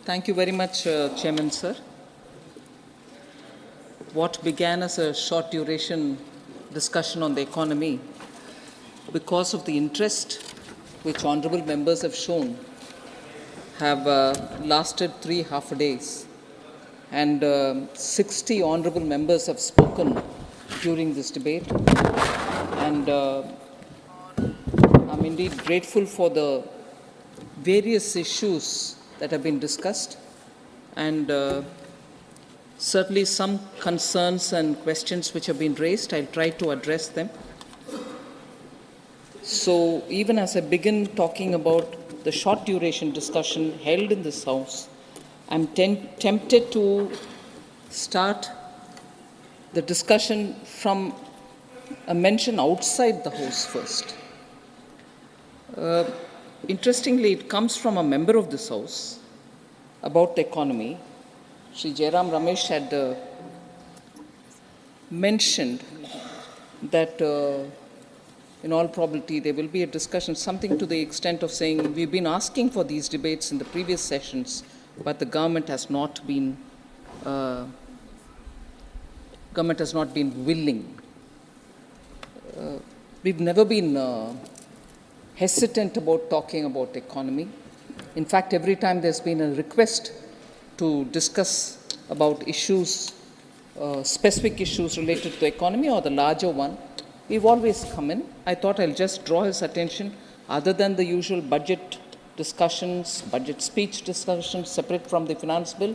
Thank you very much, Chairman, sir. What began as a short duration discussion on the economy, because of the interest which honorable members have shown, have lasted 3 half days, and 60 honorable members have spoken during this debate. And I'm indeed grateful for the various issues that have been discussed, and certainly some concerns and questions which have been raised. I'll try to address them. So even as I begin talking about the short duration discussion held in this House, I'm tempted to start the discussion from a mention outside the House first. Interestingly, it comes from a member of this House about the economy. Shri Jairam Ramesh had mentioned that in all probability there will be a discussion, something to the extent of saying we've been asking for these debates in the previous sessions, but the government has not been willing. We've never been hesitant about talking about the economy. In fact, every time there's been a request to discuss about issues, specific issues related to the economy or the larger one, we've always come in. I thought I'll just draw his attention, other than the usual budget discussions, budget speech discussions separate from the finance bill,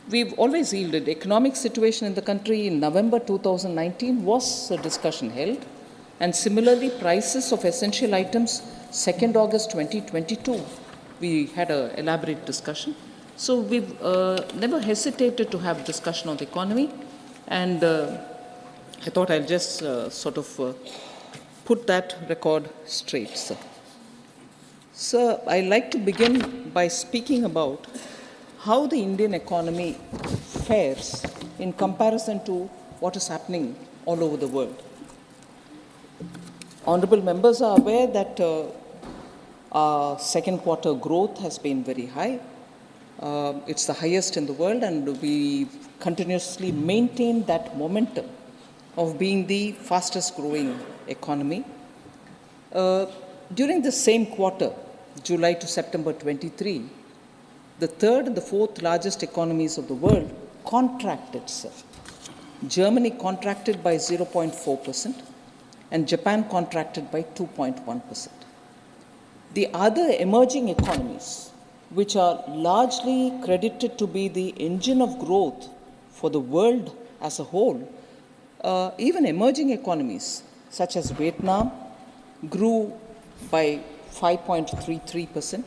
we've always yielded. Economic situation in the country in November 2019 was a discussion held. And similarly, prices of essential items, 2nd August 2022, we had an elaborate discussion. So we've never hesitated to have discussion on the economy. And I thought I'll just put that record straight, sir. Sir, I'd like to begin by speaking about how the Indian economy fares in comparison to what is happening all over the world. Honorable members are aware that our second quarter growth has been very high. It's the highest in the world, and we continuously maintain that momentum of being the fastest growing economy. During the same quarter, July to September 23, the third and the fourth largest economies of the world contracted, sir. Germany contracted by 0.4%. and Japan contracted by 2.1%. The other emerging economies, which are largely credited to be the engine of growth for the world as a whole, even emerging economies such as Vietnam grew by 5.33%,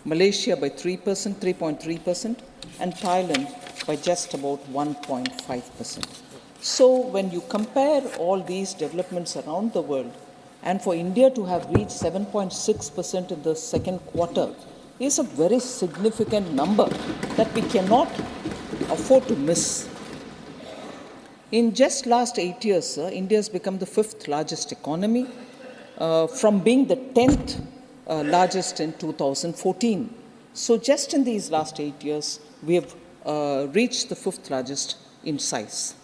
Malaysia by 3.3%, and Thailand by just about 1.5%. So when you compare all these developments around the world, and for India to have reached 7.6% in the second quarter is a very significant number that we cannot afford to miss. In just last 8 years, sir, India has become the 5th largest economy from being the 10th largest in 2014. So just in these last 8 years, we have reached the 5th largest in size.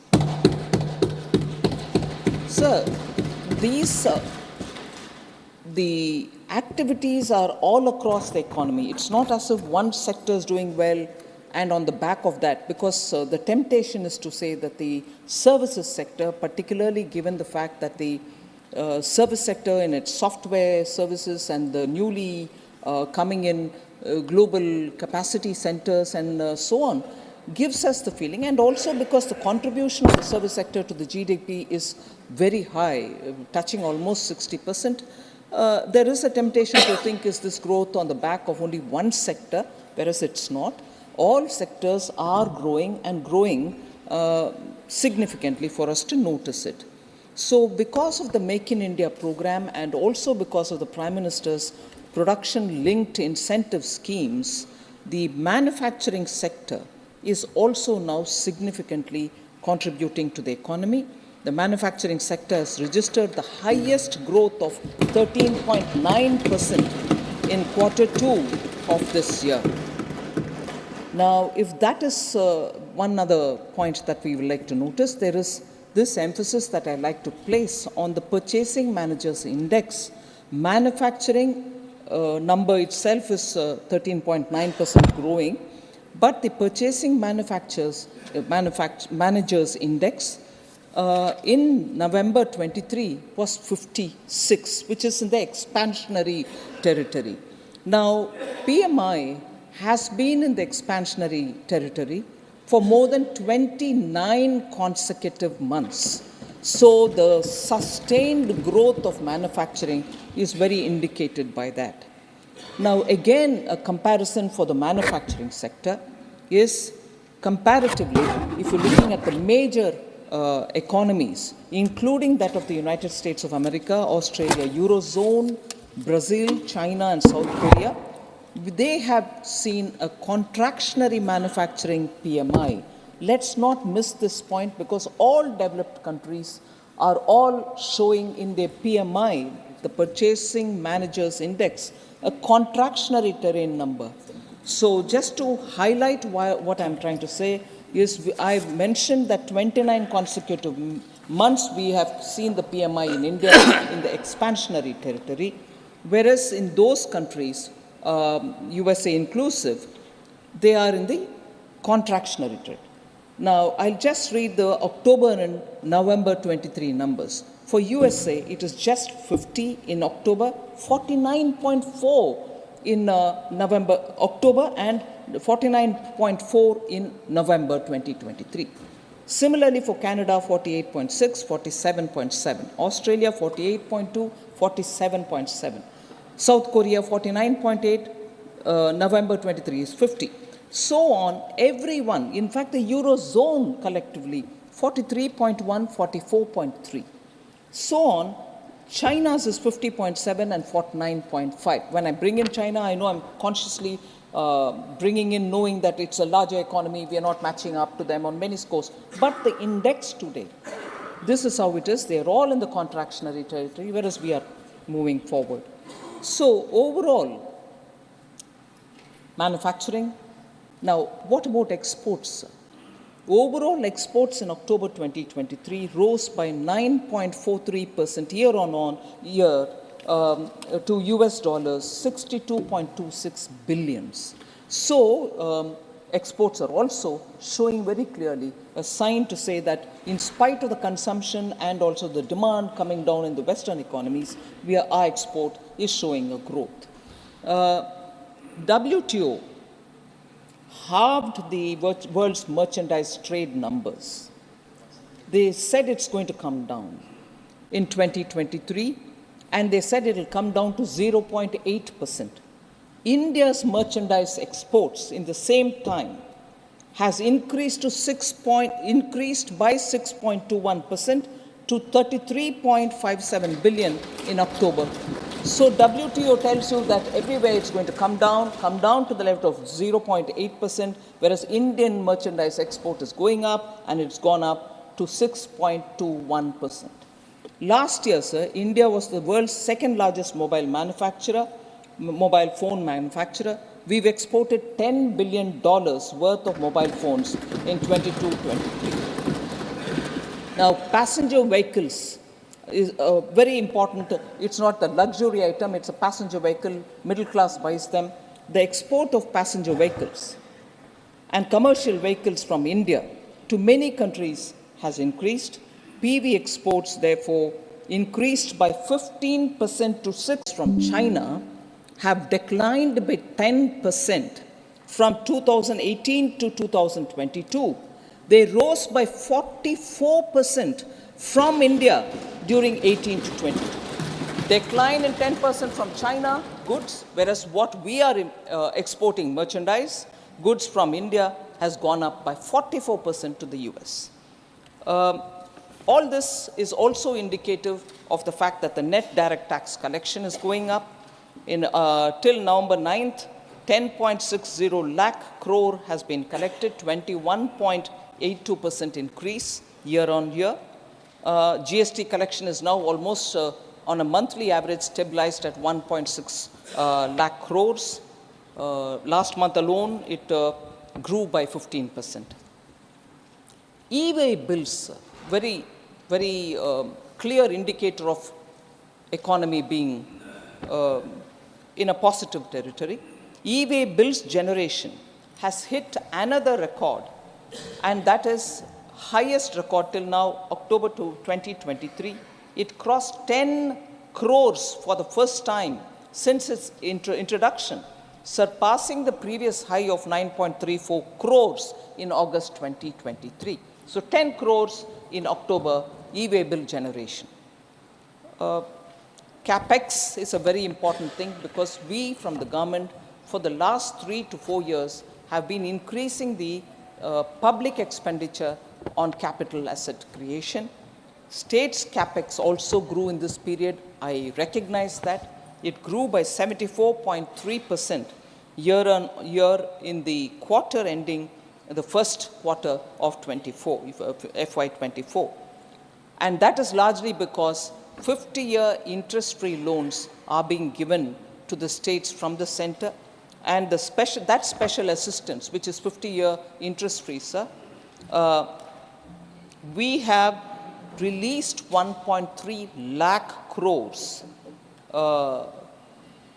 Sir, the activities are all across the economy. It's not as if one sector is doing well and on the back of that, because the temptation is to say that the services sector, particularly given the fact that the service sector in its software services and the newly coming in global capacity centers and so on, gives us the feeling, and also because the contribution of the service sector to the GDP is very high, touching almost 60%, there is a temptation to think, is this growth on the back of only one sector, whereas it's not. All sectors are growing and growing significantly for us to notice it. So because of the Make in India program, and also because of the Prime Minister's production-linked incentive schemes, the manufacturing sector is also now significantly contributing to the economy. The manufacturing sector has registered the highest growth of 13.9% in quarter 2 of this year. Now, if that is one other point that we would like to notice, there is this emphasis that I like to place on the Purchasing Managers Index. Manufacturing number itself is 13.9% growing, but the Purchasing Managers Index in November 23 was 56, which is in the expansionary territory. Now, PMI has been in the expansionary territory for more than 29 consecutive months. So the sustained growth of manufacturing is very indicated by that. Now, again, a comparison for the manufacturing sector is comparatively, if you're looking at the major economies, including that of the United States of America, Australia, Eurozone, Brazil, China, and South Korea, they have seen a contractionary manufacturing PMI. Let's not miss this point, because all developed countries are all showing in their PMI, the Purchasing Managers Index, a contractionary terrain number. So just to highlight what I'm trying to say is, I've mentioned that 29 consecutive months we have seen the PMI in India in the expansionary territory, whereas in those countries, USA inclusive, they are in the contractionary trend. Now, I'll just read the October and November 23 numbers. For USA, it is just 50 in October, 49.4 in October, and 49.4 in November 2023. Similarly, for Canada, 48.6, 47.7. Australia, 48.2, 47.7. South Korea, 49.8, November 23 is 50. So on, everyone, in fact, the Eurozone collectively, 43.1, 44.3. So on, China's is 50.7 and 49.5. When I bring in China, I know I'm consciously bringing in, knowing that it's a larger economy, we are not matching up to them on many scores. But the index today, this is how it is. They're all in the contractionary territory, whereas we are moving forward. So overall, manufacturing. Now, what about exports? Overall exports in October 2023 rose by 9.43% year on year to US dollars 62.26 billions. So exports are also showing very clearly a sign to say that in spite of the consumption and also the demand coming down in the Western economies, our export is showing a growth. WTO halved the world's merchandise trade numbers. They said it's going to come down in 2023, and they said it will come down to 0.8%. India's merchandise exports in the same time has increased by 6.21% to 33.57 billion in October. So WTO tells you that everywhere it's going to come down to the level of 0.8%, whereas Indian merchandise export is going up, and it's gone up to 6.21%. Last year, sir, India was the world's second largest mobile phone manufacturer. We've exported $10 billion worth of mobile phones in 22-23. Now, passenger vehicles is very important. It's not the luxury item, it's a passenger vehicle. Middle class buys them. The export of passenger vehicles and commercial vehicles from India to many countries has increased. PV exports, therefore, increased by 15% to 6 from China, have declined by 10% from 2018 to 2022. They rose by 44% from India during 18 to 20. Decline in 10% from China, goods, whereas what we are exporting, merchandise, goods from India, has gone up by 44% to the US. All this is also indicative of the fact that the net direct tax collection is going up. Till November 9th, 10.60 lakh crore has been collected, 21.82% increase year on year. GST collection is now almost on a monthly average stabilized at 1.6 lakh crores. Last month alone, it grew by 15%. E-way bills, very clear indicator of economy being in a positive territory. E-way bills generation has hit another record, and that is highest record till now, October 2023. It crossed 10 crores for the first time since its introduction, surpassing the previous high of 9.34 crores in August 2023. So 10 crores in October e-way bill generation. CapEx is a very important thing because we from the government for the last 3 to 4 years have been increasing the public expenditure on capital asset creation. States CapEx also grew in this period. I recognize that. It grew by 74.3% year on year in the quarter ending the first quarter of FY24. And that is largely because 50-year interest-free loans are being given to the states from the center, and that special assistance, which is 50-year interest-free, sir, we have released 1.3 lakh crores.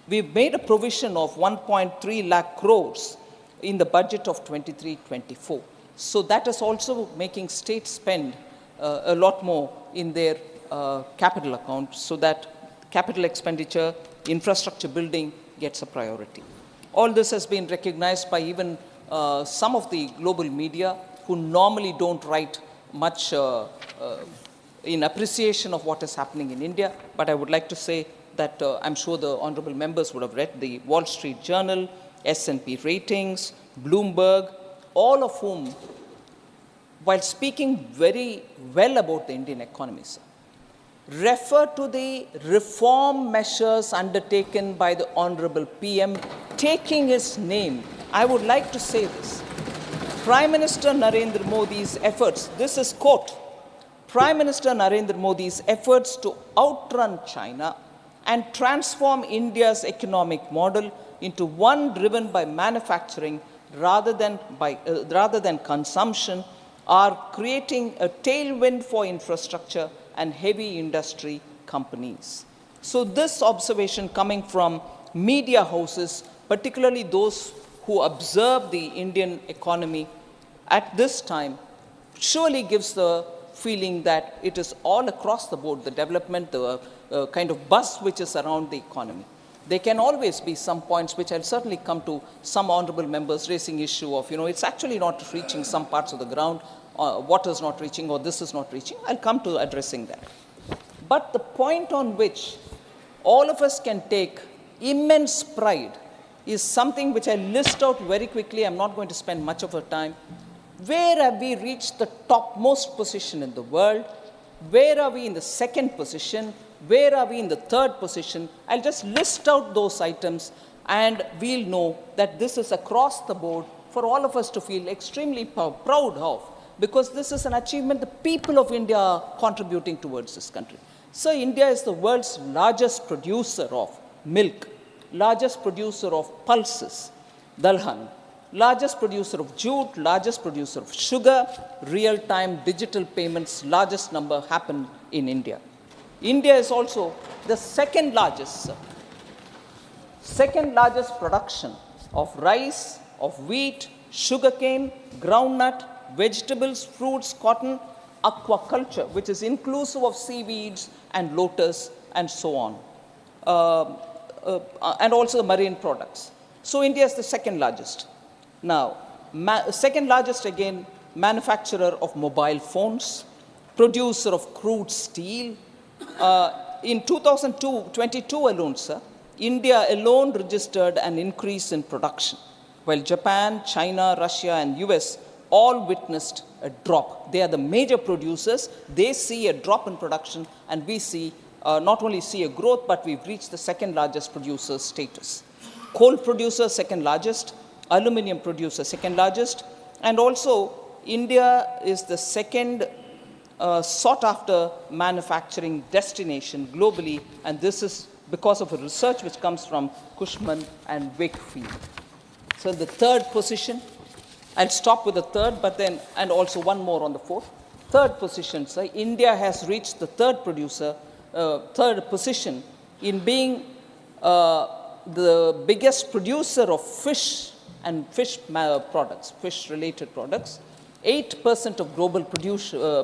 We've made a provision of 1.3 lakh crores in the budget of 23-24. So that is also making states spend a lot more in their capital account so that capital expenditure, infrastructure building gets a priority. All this has been recognized by even some of the global media who normally don't write much in appreciation of what is happening in India. But I would like to say that I'm sure the honorable members would have read the Wall Street Journal, S&P Ratings, Bloomberg, all of whom, while speaking very well about the Indian economy, sir, refer to the reform measures undertaken by the honorable PM, taking his name. I would like to say this. Prime Minister Narendra Modi's efforts, this is quote, Prime Minister Narendra Modi's efforts to outrun China and transform India's economic model into one driven by manufacturing rather than consumption are creating a tailwind for infrastructure and heavy industry companies. So this observation coming from media houses, particularly those who observe the Indian economy at this time, surely gives the feeling that it is all across the board, the development, the kind of buzz which is around the economy. There can always be some points which I'll certainly come to, some honorable members raising issue of, it's actually not reaching some parts of the ground, water is not reaching or this is not reaching. I'll come to addressing that. But the point on which all of us can take immense pride is something which I list out very quickly. I'm not going to spend much of our time. Where have we reached the topmost position in the world? Where are we in the second position? Where are we in the third position? I'll just list out those items and we'll know that this is across the board for all of us to feel extremely proud of, because this is an achievement the people of India are contributing towards this country. So India is the world's largest producer of milk, largest producer of pulses, dalhan, largest producer of jute, largest producer of sugar, real-time digital payments, largest number happen in India. India is also the second largest production of rice, of wheat, sugarcane, groundnut, vegetables, fruits, cotton, aquaculture, which is inclusive of seaweeds and lotus and so on, and also the marine products. So India is the second largest. Now, second largest again, manufacturer of mobile phones, producer of crude steel. In 2022 alone, sir, India alone registered an increase in production, while Japan, China, Russia, and US all witnessed a drop. They are the major producers. They see a drop in production, and we see not only see a growth, but we've reached the second largest producer status. Coal producer, second largest. Aluminium producer, second largest. And also, India is the second sought-after manufacturing destination globally, and this is because of a research which comes from Cushman and Wakefield. So the third position, I'll stop with the third, but then, and also one more on the fourth. Third position, sir, India has reached the third position in being the biggest producer of fish and fish products, fish-related products. 8% of global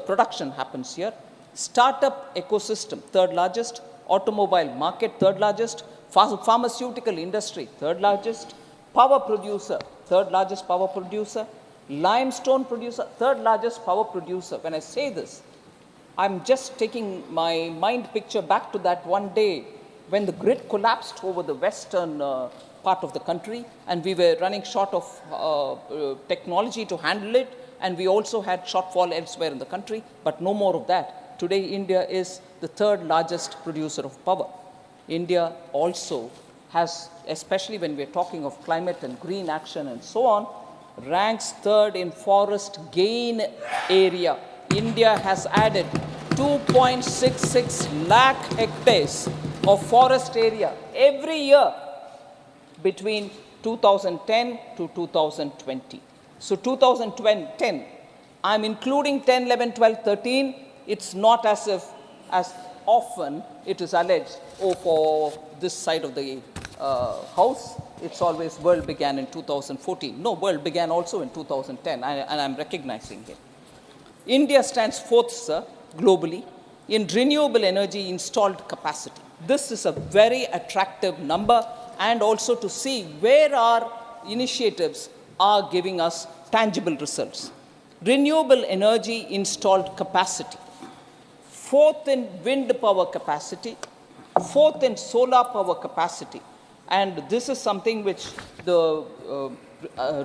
production happens here. Startup ecosystem, third largest. Automobile market, third largest. Pharmaceutical industry, third largest. Power producer, third largest power producer. Limestone producer, third largest power producer. When I say this, I'm just taking my mind picture back to that one day when the grid collapsed over the western part of the country, and we were running short of technology to handle it, and we also had shortfall elsewhere in the country, but no more of that. Today, India is the third largest producer of power. India also has, especially when we're talking of climate and green action and so on, ranks third in forest gain area. India has added 2.66 lakh hectares of forest area every year between 2010 to 2020. So 2010, I'm including 10, 11, 12, 13. It's not as if, as often it is alleged, oh, for this side of the house, it's always world began in 2014. No, world began also in 2010, and I'm recognizing it. India stands fourth, sir, globally in renewable energy installed capacity. This is a very attractive number, and also to see where our initiatives are giving us tangible results. Renewable energy installed capacity. Fourth in wind power capacity, fourth in solar power capacity. And this is something which the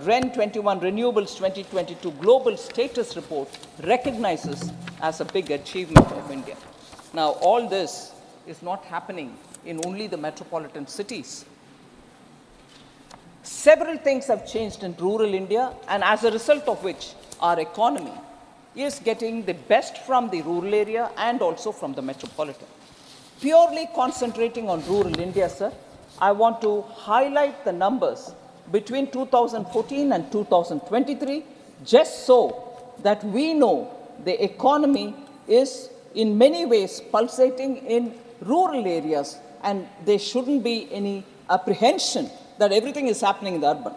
REN 21 Renewables 2022 Global Status Report recognizes as a big achievement of India. Now, all this is not happening in only the metropolitan cities. Several things have changed in rural India, and as a result of which, our economy is getting the best from the rural area and also from the metropolitan. Purely concentrating on rural India, sir, I want to highlight the numbers between 2014 and 2023, just so that we know the economy is in many ways pulsating in rural areas, and there shouldn't be any apprehension that everything is happening in the urban.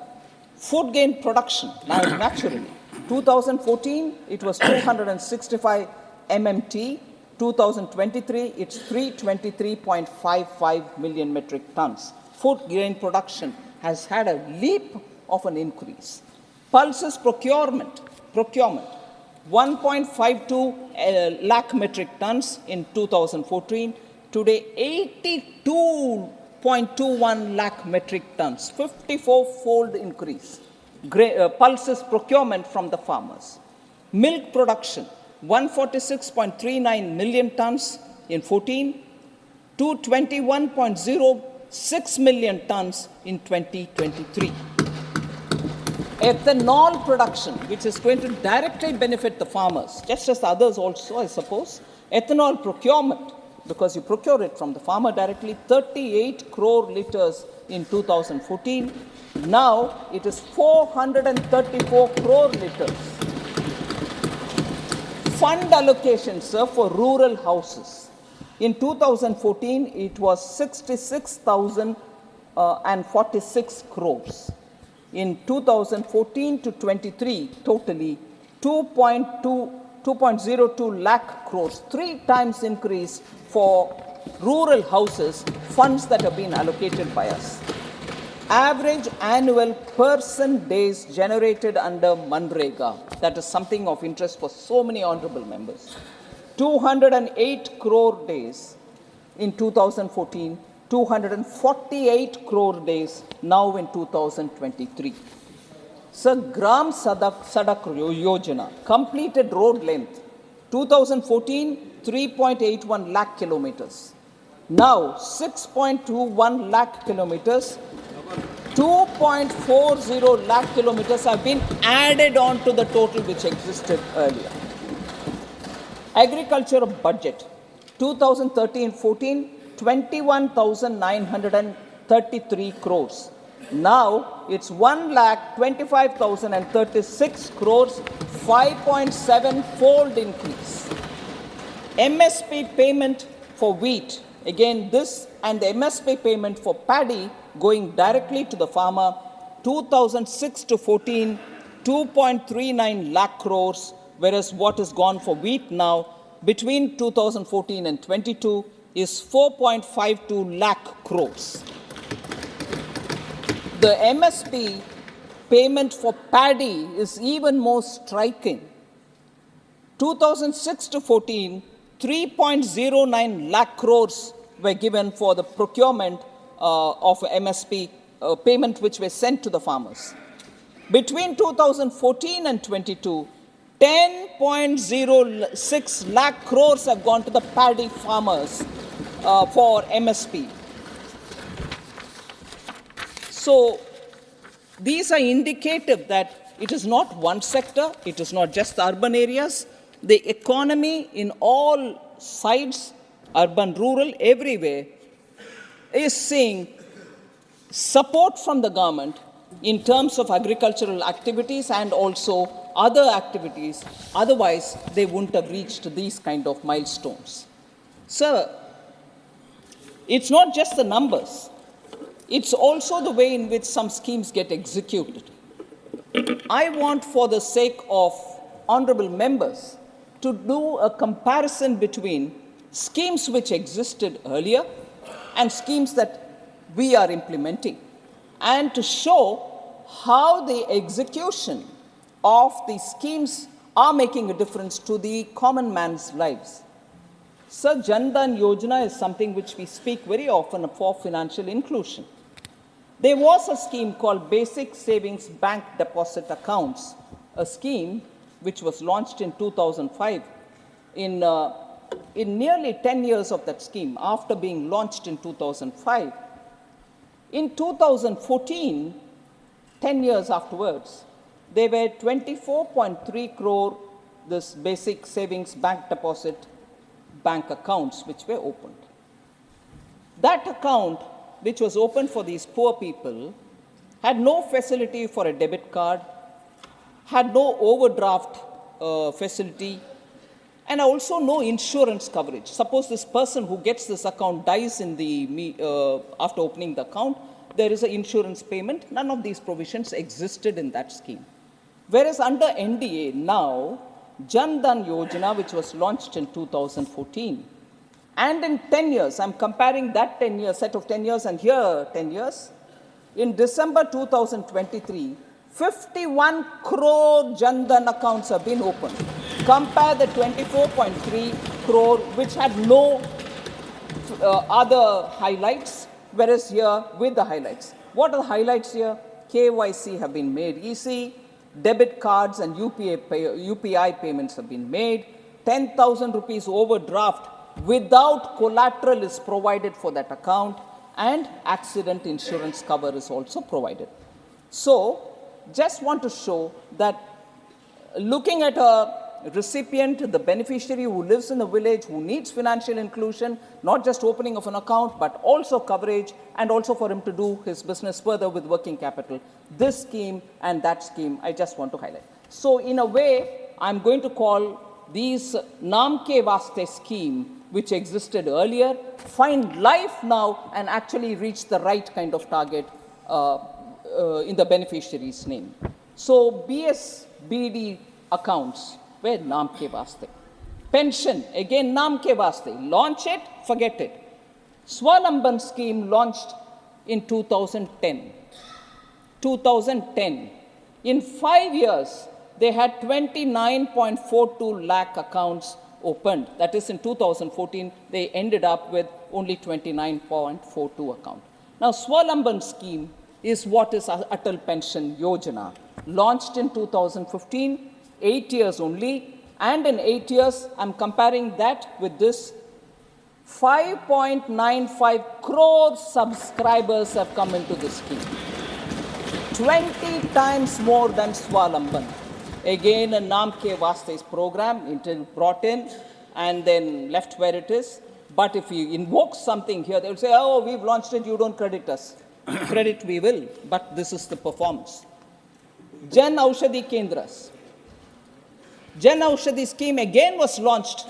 Food grain production, naturally. 2014, it was 265 MMT. 2023, it's 323.55 million metric tons. Food grain production has had a leap of an increase. Pulses procurement, 1.52 lakh metric tons in 2014. Today, 82.21 lakh metric tons, 54-fold increase. Pulses procurement from the farmers. Milk production, 146.39 million tons in 14 to 21.06 million tons in 2023. Ethanol production, which is going to directly benefit the farmers, just as others also, I suppose. Ethanol procurement, because you procure it from the farmer directly, 38 crore liters in 2014. Now it is 434 crore liters. Fund allocations, sir, for rural houses. In 2014, it was 66,046 crores. In 2014 to 23, totally 2.02 lakh crores, 3 times increase for rural houses, funds that have been allocated by us. Average annual person days generated under Manrega. That is something of interest for so many honorable members. 208 crore days in 2014, 248 crore days now in 2023. Sir, Gram Sadak Yojana, completed road length, 2014, 3.81 lakh kilometers. Now, 6.21 lakh kilometers. 2.40 lakh kilometers have been added on to the total which existed earlier. Agriculture budget, 2013-14, 21,933 crores. Now it's 1,25,036 crores, 5.7-fold increase. MSP payment for wheat, again this, and the MSP payment for paddy going directly to the farmer, 2006 to 14, 2.39 lakh crores, whereas what is gone for wheat now between 2014 and 22 is 4.52 lakh crores. The MSP payment for paddy is even more striking. 2006 to 14, 3.09 lakh crores were given for the procurement of MSP payment which were sent to the farmers. Between 2014 and 22, 10.06 lakh crores have gone to the paddy farmers for MSP. So these are indicative that it is not one sector, it is not just the urban areas. The economy in all sides, urban, rural, everywhere, is seeing support from the government in terms of agricultural activities and also other activities. Otherwise, they wouldn't have reached these kind of milestones. Sir, it's not just the numbers. It's also the way in which some schemes get executed. I want, for the sake of honorable members, to do a comparison between schemes which existed earlier and schemes that we are implementing, and to show how the execution of these schemes are making a difference to the common man's lives. Sir, Jan Dhan Yojana is something which we speak very often for financial inclusion. There was a scheme called Basic Savings Bank Deposit Accounts, a scheme which was launched in 2005. In nearly 10 years of that scheme, after being launched in 2005, in 2014, 10 years afterwards, there were 24.3 crore this Basic Savings Bank Deposit bank accounts which were opened. That account, which was opened for these poor people, had no facility for a debit card, had no overdraft facility, and also no insurance coverage. Suppose this person who gets this account dies in after opening the account, there is an insurance payment. None of these provisions existed in that scheme. Whereas under NDA now, Jan Dhan Yojana, which was launched in 2014, and in 10 years, I'm comparing that 10-year set of 10 years and here 10 years, in December 2023, 51 crore Jan Dhan accounts have been opened. Compare the 24.3 crore, which had no other highlights, whereas here with the highlights. What are the highlights here? KYC have been made easy, debit cards and UPI payments have been made, 10,000 rupees overdraft without collateral is provided for that account, and accident insurance cover is also provided. So, just want to show that looking at a recipient, the beneficiary who lives in the village, who needs financial inclusion, not just opening of an account, but also coverage, and also for him to do his business further with working capital. This scheme and that scheme, I just want to highlight. So in a way, I'm going to call these Naam Ke Vaste scheme, which existed earlier, find life now and actually reach the right kind of target in the beneficiary's name. So BSBD accounts were Naam Ke Vaste. Pension, again Naam Ke Vaste. Launch it, forget it. Swalamban scheme launched in 2010. 2010. In 5 years, they had 29.42 lakh accounts opened. That is, in 2014, they ended up with only 29.42 accounts. Now, Swalamban scheme is what is Atal Pension Yojana, launched in 2015, 8 years only, and in 8 years, I'm comparing that with this, 5.95 crore subscribers have come into this scheme. 20 times more than Swalamban. Again, a Naam Ke Vaste's program, until brought in and then left where it is. But if you invoke something here, they will say, oh, we've launched it, you don't credit us. credit we will, but this is the performance. Jan Aushadhi Kendras. Jan Aushadhi scheme again was launched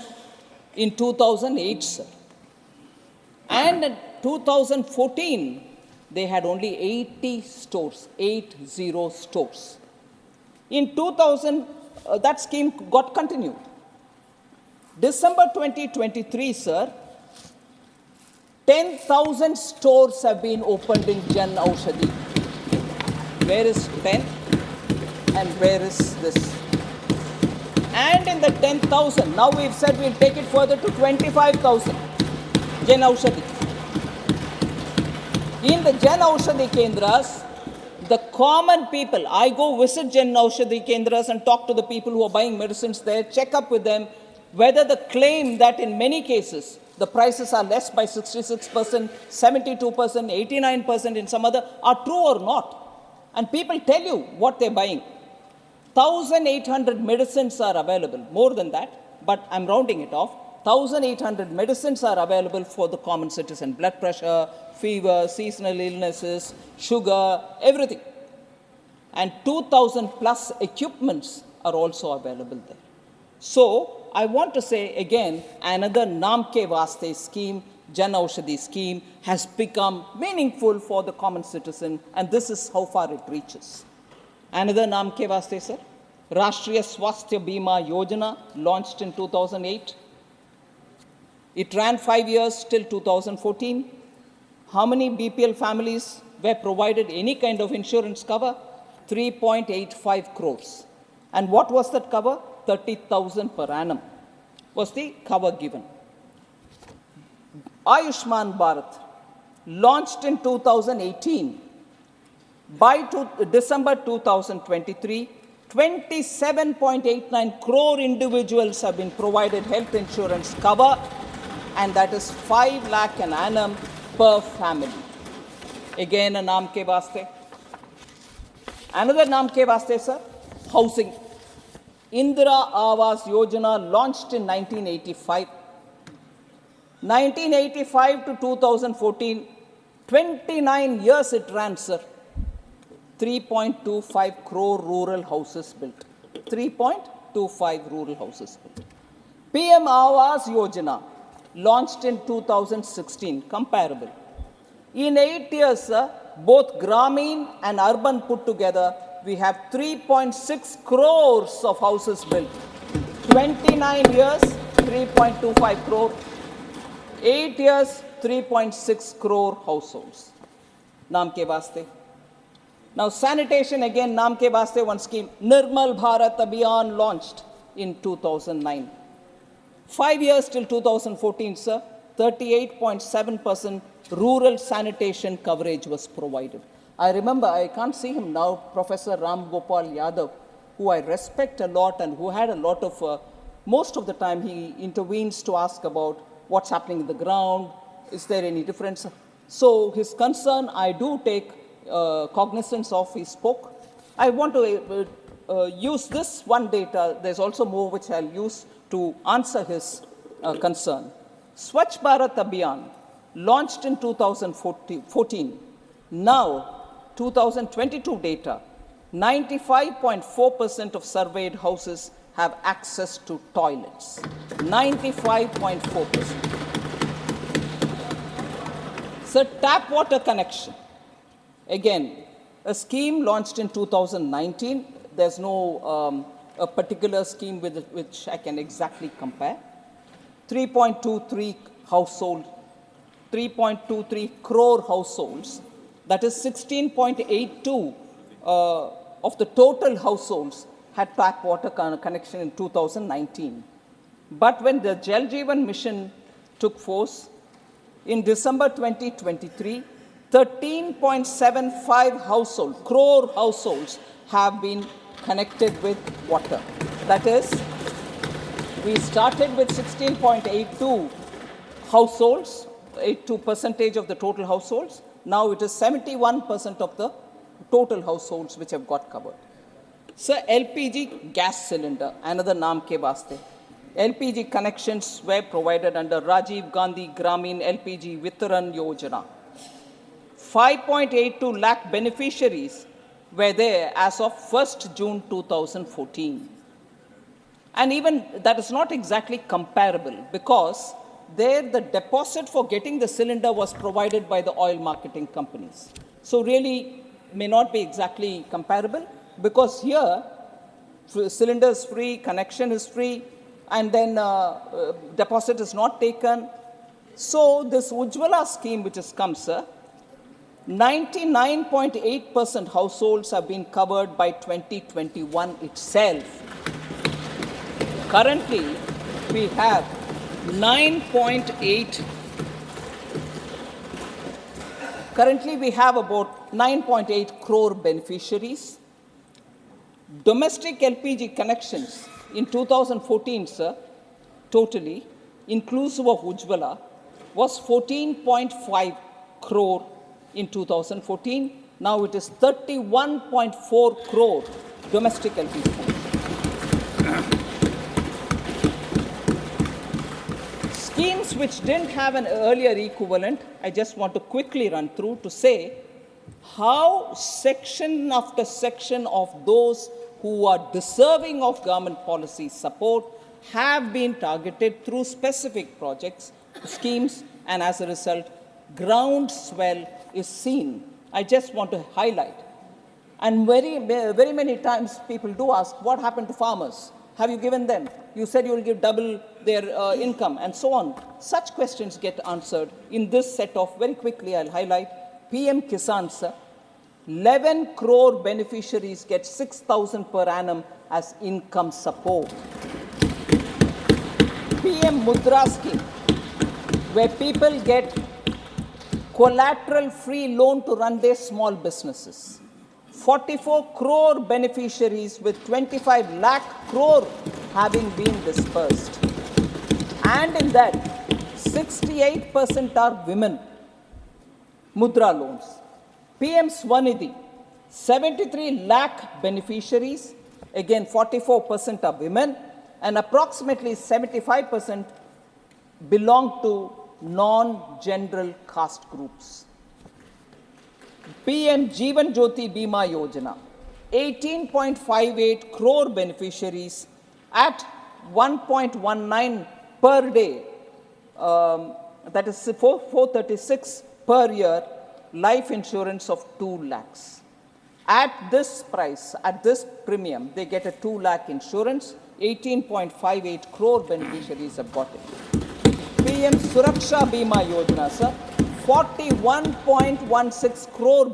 in 2008, sir. And in 2014, they had only 80 stores, 80 stores. In 2000, that scheme got continued. December 2023, sir, 10,000 stores have been opened in Jan Aushadhi. Where is 10 and where is this? And in the 10,000, now we've said we'll take it further to 25,000 Jan Aushadhi. In the Jan Aushadhi Kendras, the common people, I go visit Jan Aushadhi Kendras and talk to the people who are buying medicines there, check up with them, whether the claim that in many cases the prices are less by 66%, 72%, 89% in some other are true or not. And people tell you what they're buying. 1,800 medicines are available, more than that, but I'm rounding it off. 1,800 medicines are available for the common citizen. Blood pressure, fever, seasonal illnesses, sugar, everything. And 2,000 plus equipments are also available there. So, I want to say again, another Naam Ke Vaste scheme, Jan Aushadhi scheme, has become meaningful for the common citizen, and this is how far it reaches. Another Naam Ke Vaste, sir. Rashtriya Swasthya Bima Yojana, launched in 2008. It ran 5 years till 2014. How many BPL families were provided any kind of insurance cover? 3.85 crores. And what was that cover? 30,000 per annum was the cover given. Ayushman Bharat, launched in 2018. By December 2023, 27.89 crore individuals have been provided health insurance cover, and that is 5 lakh an annum per family. Again, a Naam Ke Vaste. Another Naam Ke Vaste, sir, housing. Indira Awas Yojana, launched in 1985. 1985 to 2014, 29 years it ran, sir. 3.25 crore rural houses built. 3.25 rural houses built. PM Awas Yojana, launched in 2016, comparable. In 8 years, sir, both Grameen and urban put together, we have 3.6 crores of houses built. 29 years, 3.25 crore. 8 years, 3.6 crore households. Naam Ke Vaste. Now, sanitation, again, Naam Ke Vaste, one scheme. Nirmal Bharat Abhiyan, launched in 2009. 5 years till 2014, sir, 38.7% rural sanitation coverage was provided. I remember, I can't see him now, Professor Ram Gopal Yadav, who I respect a lot and who had a lot of, most of the time he intervenes to ask about what's happening in the ground, is there any difference? So his concern, I do take cognizance of, he spoke. I want to use this one data, there's also more which I'll use to answer his concern. Swachh Bharat Abhiyan, launched in 2014. Now, 2022 data, 95.4% of surveyed houses have access to toilets. 95.4%. So, tap water connection. Again, a scheme launched in 2019. There's no a particular scheme with which I can exactly compare. 3.23 household, 3.23 crore households. That is 16.82 of the total households had tap water connection in 2019. But when the Jal Jeevan mission took force, in December 2023, 13.75 crore households have been connected with water. That is, we started with 16.82 households, 82% of the total households. Now it is 71% of the total households which have got covered. So LPG gas cylinder, another Naam Ke Vaste. LPG connections were provided under Rajiv Gandhi Grameen LPG Vitaran Yojana. 5.82 lakh beneficiaries were there as of 1st June 2014. And even that is not exactly comparable, because there the deposit for getting the cylinder was provided by the oil marketing companies. So really may not be exactly comparable, because here cylinder is free, connection is free, and then deposit is not taken. So this Ujjwala scheme which has come, sir, 99.8% households have been covered by 2021 itself. Currently, we have 9.8. Currently, we have about 9.8 crore beneficiaries. Domestic LPG connections in 2014, sir, totally, inclusive of Ujjwala, was 14.5 crore in 2014. Now it is 31.4 crore domestic LPG connections. Schemes which didn't have an earlier equivalent, I just want to quickly run through to say how section after section of those who are deserving of government policy support have been targeted through specific projects, schemes, and as a result, groundswell is seen. I just want to highlight. And very many times people do ask, what happened to farmers? Have you given them? You said you will give double their income, and so on. Such questions get answered in this set of, very quickly I'll highlight, PM Kisan, sir. 11 crore beneficiaries get 6,000 per annum as income support. PM Mudra scheme, where people get collateral-free loan to run their small businesses. 44 crore beneficiaries with 25 lakh crore having been dispersed. And in that, 68% are women. Mudra loans. PM Swanidhi, 73 lakh beneficiaries, again 44% are women, and approximately 75% belong to non-general caste groups. PM Jeevan Jyoti Bima Yojana, 18.58 crore beneficiaries at 1.19 per day, that is 436 per year, life insurance of 2 lakhs. At this price, at this premium, they get a 2 lakh insurance. 18.58 crore beneficiaries have got it. PM Suraksha Bima Yojana, sir, 41.16 crore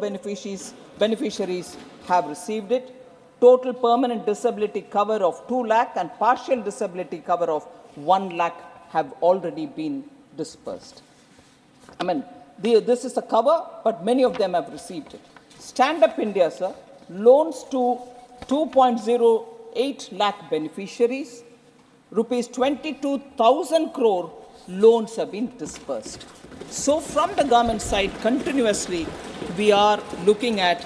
beneficiaries have received it. Total permanent disability cover of 2 lakh and partial disability cover of 1 lakh have already been dispersed. I mean, this is a cover, but many of them have received it. Stand Up India, sir, loans to 2.08 lakh beneficiaries, rupees 22,000 crore loans have been dispersed. So from the government side, continuously, we are looking at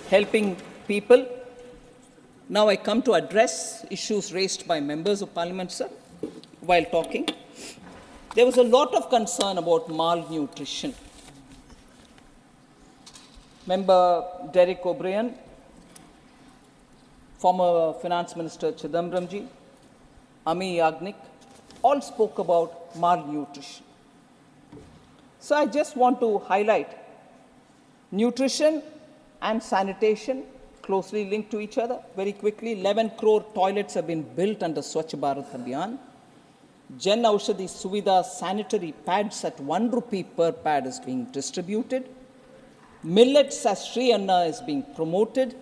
helping people. Now I come to address issues raised by members of parliament, sir, while talking. There was a lot of concern about malnutrition. Member Derek O'Brien, former Finance Minister Chidambaramji, Ami Yagnik, all spoke about malnutrition. So I just want to highlight nutrition and sanitation closely linked to each other. Very quickly, 11 crore toilets have been built under Swachh Bharat Abhiyan. Jan Aushadhi Suvidha sanitary pads at 1 rupee per pad is being distributed. Millets as Sri Anna is being promoted.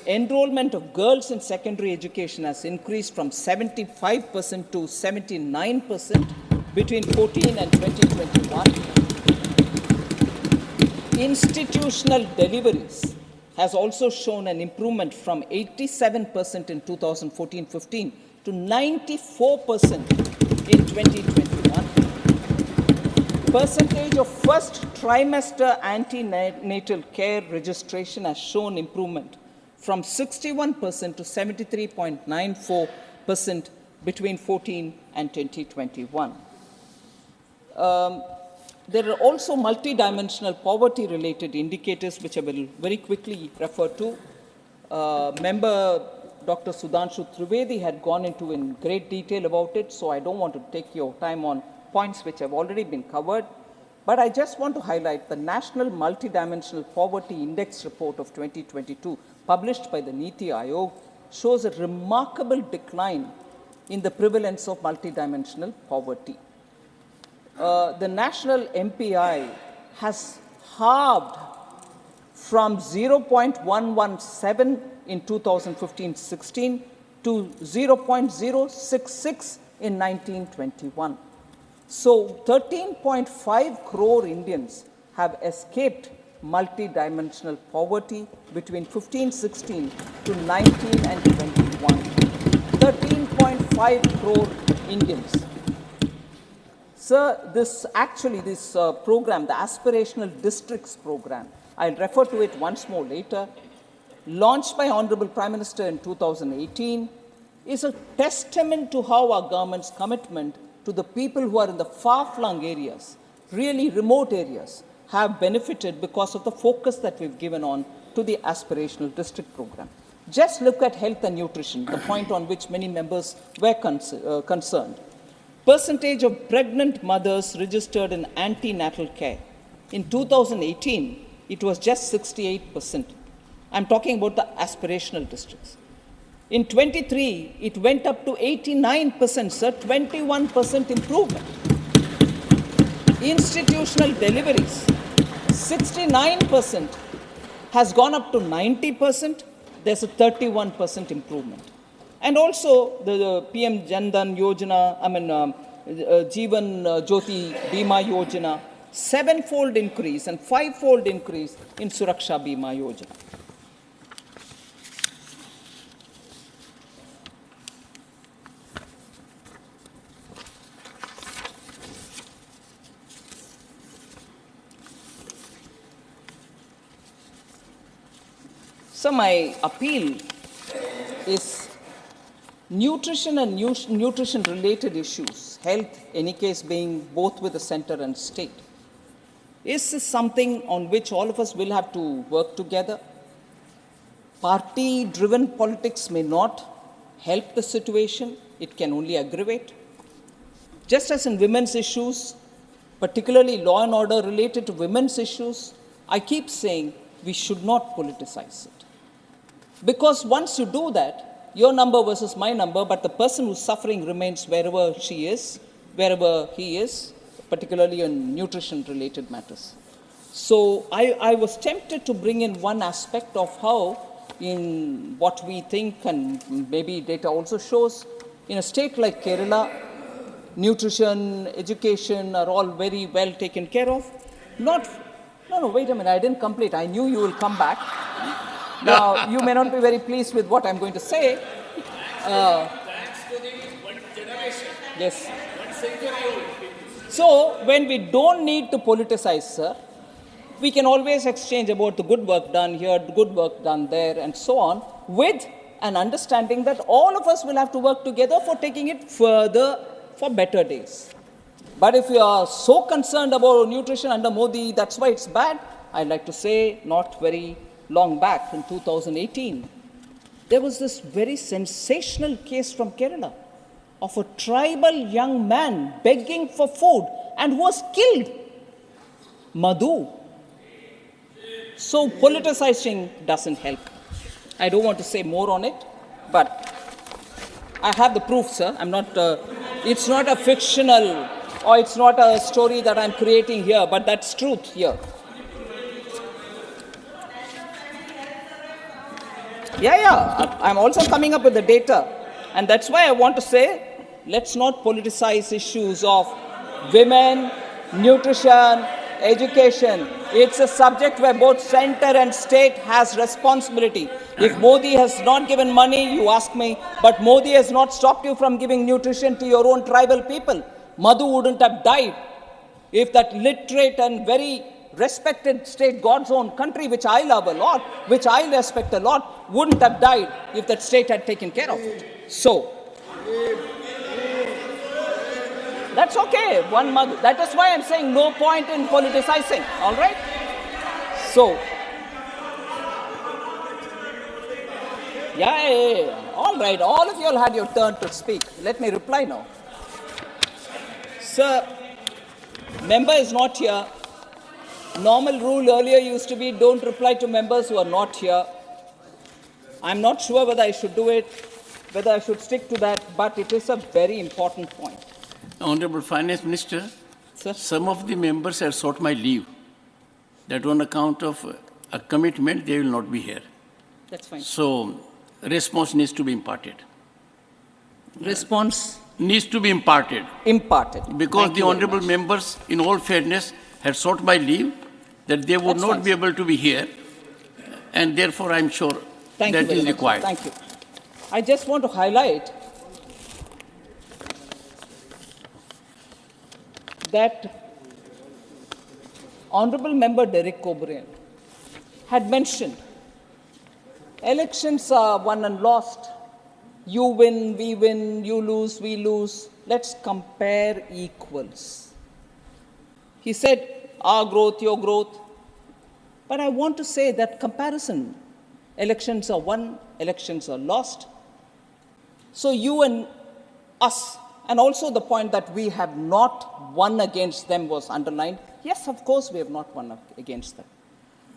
Enrollment of girls in secondary education has increased from 75% to 79% between 14 and 2021. Institutional deliveries has also shown an improvement from 87% in 2014-15 to 94% in 2021. Percentage of first trimester antenatal care registration has shown improvement from 61% to 73.94% between 14 and 2021. There are also multidimensional poverty-related indicators, which I will very quickly refer to. Member Dr. Sudhanshu Trivedi had gone into in great detail about it, so I don't want to take your time on points which have already been covered. But I just want to highlight the National Multidimensional Poverty Index Report of 2022, published by the Niti Aayog, shows a remarkable decline in the prevalence of multidimensional poverty. The national MPI has halved from 0.117 in 2015-16 to 0.066 in 1921. So 13.5 crore Indians have escaped multidimensional poverty between 15-16 to 19 and 21. 13.5 crore Indians. Sir, this program, the Aspirational Districts program, I'll refer to it once more later, launched by Honorable Prime Minister in 2018, is a testament to how our government's commitment to the people who are in the far-flung areas, really remote areas, have benefited because of the focus that we've given on to the Aspirational District program. Just look at health and nutrition, the point on which many members were concerned. Percentage of pregnant mothers registered in antenatal care. In 2018, it was just 68%. I'm talking about the aspirational districts. In 23, it went up to 89%, sir, 21% improvement. Institutional deliveries, 69% has gone up to 90%. There's a 31% improvement. And also the PM Jandan Yojana, Jeevan Jyoti Bima Yojana, 7-fold increase and 5-fold increase in Suraksha Bima Yojana. So my appeal is nutrition and nutrition-related issues, health, any case being both with the center and state, is something on which all of us will have to work together. Party-driven politics may not help the situation. It can only aggravate. Just as in women's issues, particularly law and order related to women's issues, I keep saying we should not politicize it. Because once you do that, your number versus my number, but the person who's suffering remains wherever she is, wherever he is, particularly in nutrition-related matters. So I was tempted to bring in one aspect of how, in what we think, and maybe data also shows, in a state like Kerala, nutrition, education are all very well taken care of. No, wait a minute, I didn't complete. I knew you will come back. Now, you may not be very pleased with what I'm going to say. Thanks to the one generation. Yes. 1 century old people. So, when we don't need to politicize, sir, we can always exchange about the good work done here, the good work done there, and so on, with an understanding that all of us will have to work together for taking it further for better days. But if you are so concerned about nutrition under Modi, that's why it's bad, I'd like to say not very long back in 2018, there was this very sensational case from Kerala of a tribal young man begging for food and who was killed. Madhu. So politicizing doesn't help. I don't want to say more on it, but I have the proof, sir. It's not a fictional or it's not a story that I'm creating here, but that's truth here. Yeah, I'm also coming up with the data. And that's why I want to say, let's not politicize issues of women, nutrition, education. It's a subject where both center and state has responsibility. If Modi has not given money, you ask me, but Modi has not stopped you from giving nutrition to your own tribal people. Madhu wouldn't have died if that literate and very respected state, God's own country, which I love a lot, which I respect a lot, wouldn't have died if that state had taken care of it. So, That's okay. One mug. That is why I'm saying no point in politicizing. All right? So, yeah. All right. All of you all had your turn to speak. Let me reply now. Sir, member is not here. Normal rule earlier used to be don't reply to members who are not here. I'm not sure whether I should do it, whether I should stick to that, but it is a very important point. Honorable Finance Minister, Sir? some of the members have sought my leave, that on account of a commitment they will not be here. That's fine. So, response needs to be imparted. Response Needs to be imparted. imparted. Because Thank the you very honorable much. members, in all fairness, have sought my leave, that they would That's not fine, be sir. able to be here, and therefore I'm sure Thank you that very is much. required. Thank you. I just want to highlight that Honorable Member Derek Coburn had mentioned elections are won and lost. You win, we win, you lose, we lose. Let's compare equals. He said, our growth, your growth. But I want to say that comparison, elections are won, elections are lost. So you and us, and also the point that we have not won against them was underlined. Yes, of course, we have not won against them.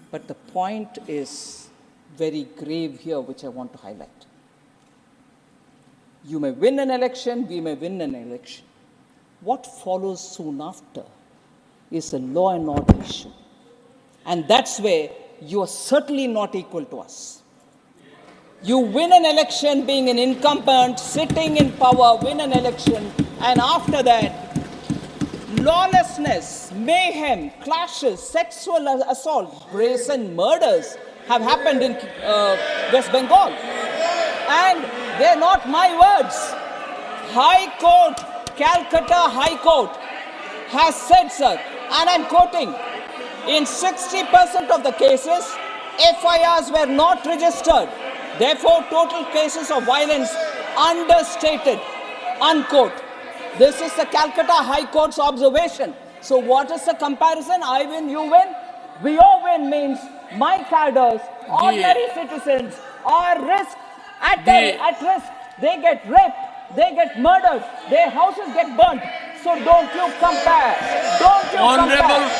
But the point is very grave here, which I want to highlight. You may win an election, we may win an election. What follows soon after is a law and order issue. And that's where you are certainly not equal to us. You win an election being an incumbent, sitting in power, win an election, and after that, lawlessness, mayhem, clashes, sexual assault, brazen murders have happened in West Bengal. And they're not my words. High Court, Calcutta High Court has said, sir, and I'm quoting, in 60% of the cases, FIRs were not registered. Therefore, total cases of violence understated, unquote. This is the Calcutta High Court's observation. So what is the comparison? I win, you win. We all win means my cadres, ordinary citizens are at risk. They get raped, they get murdered, their houses get burnt. So don't you compare. Don't you compare.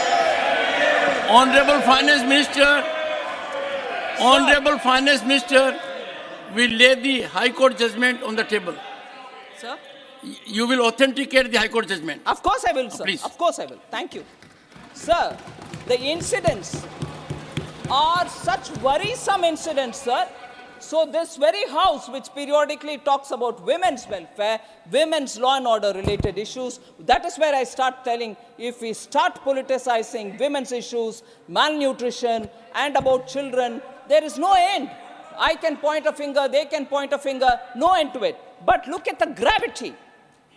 Honorable Finance Minister, Honorable Finance Minister, will lay the High Court judgment on the table. Sir? You will authenticate the High Court judgment. Of course I will, sir. Please. Of course I will. Thank you. Sir, the incidents are such worrisome incidents, sir. So this very house, which periodically talks about women's welfare, women's law and order related issues, that is where I start telling, if we start politicizing women's issues, malnutrition, and about children, there is no end. I can point a finger, they can point a finger, no end to it. But look at the gravity.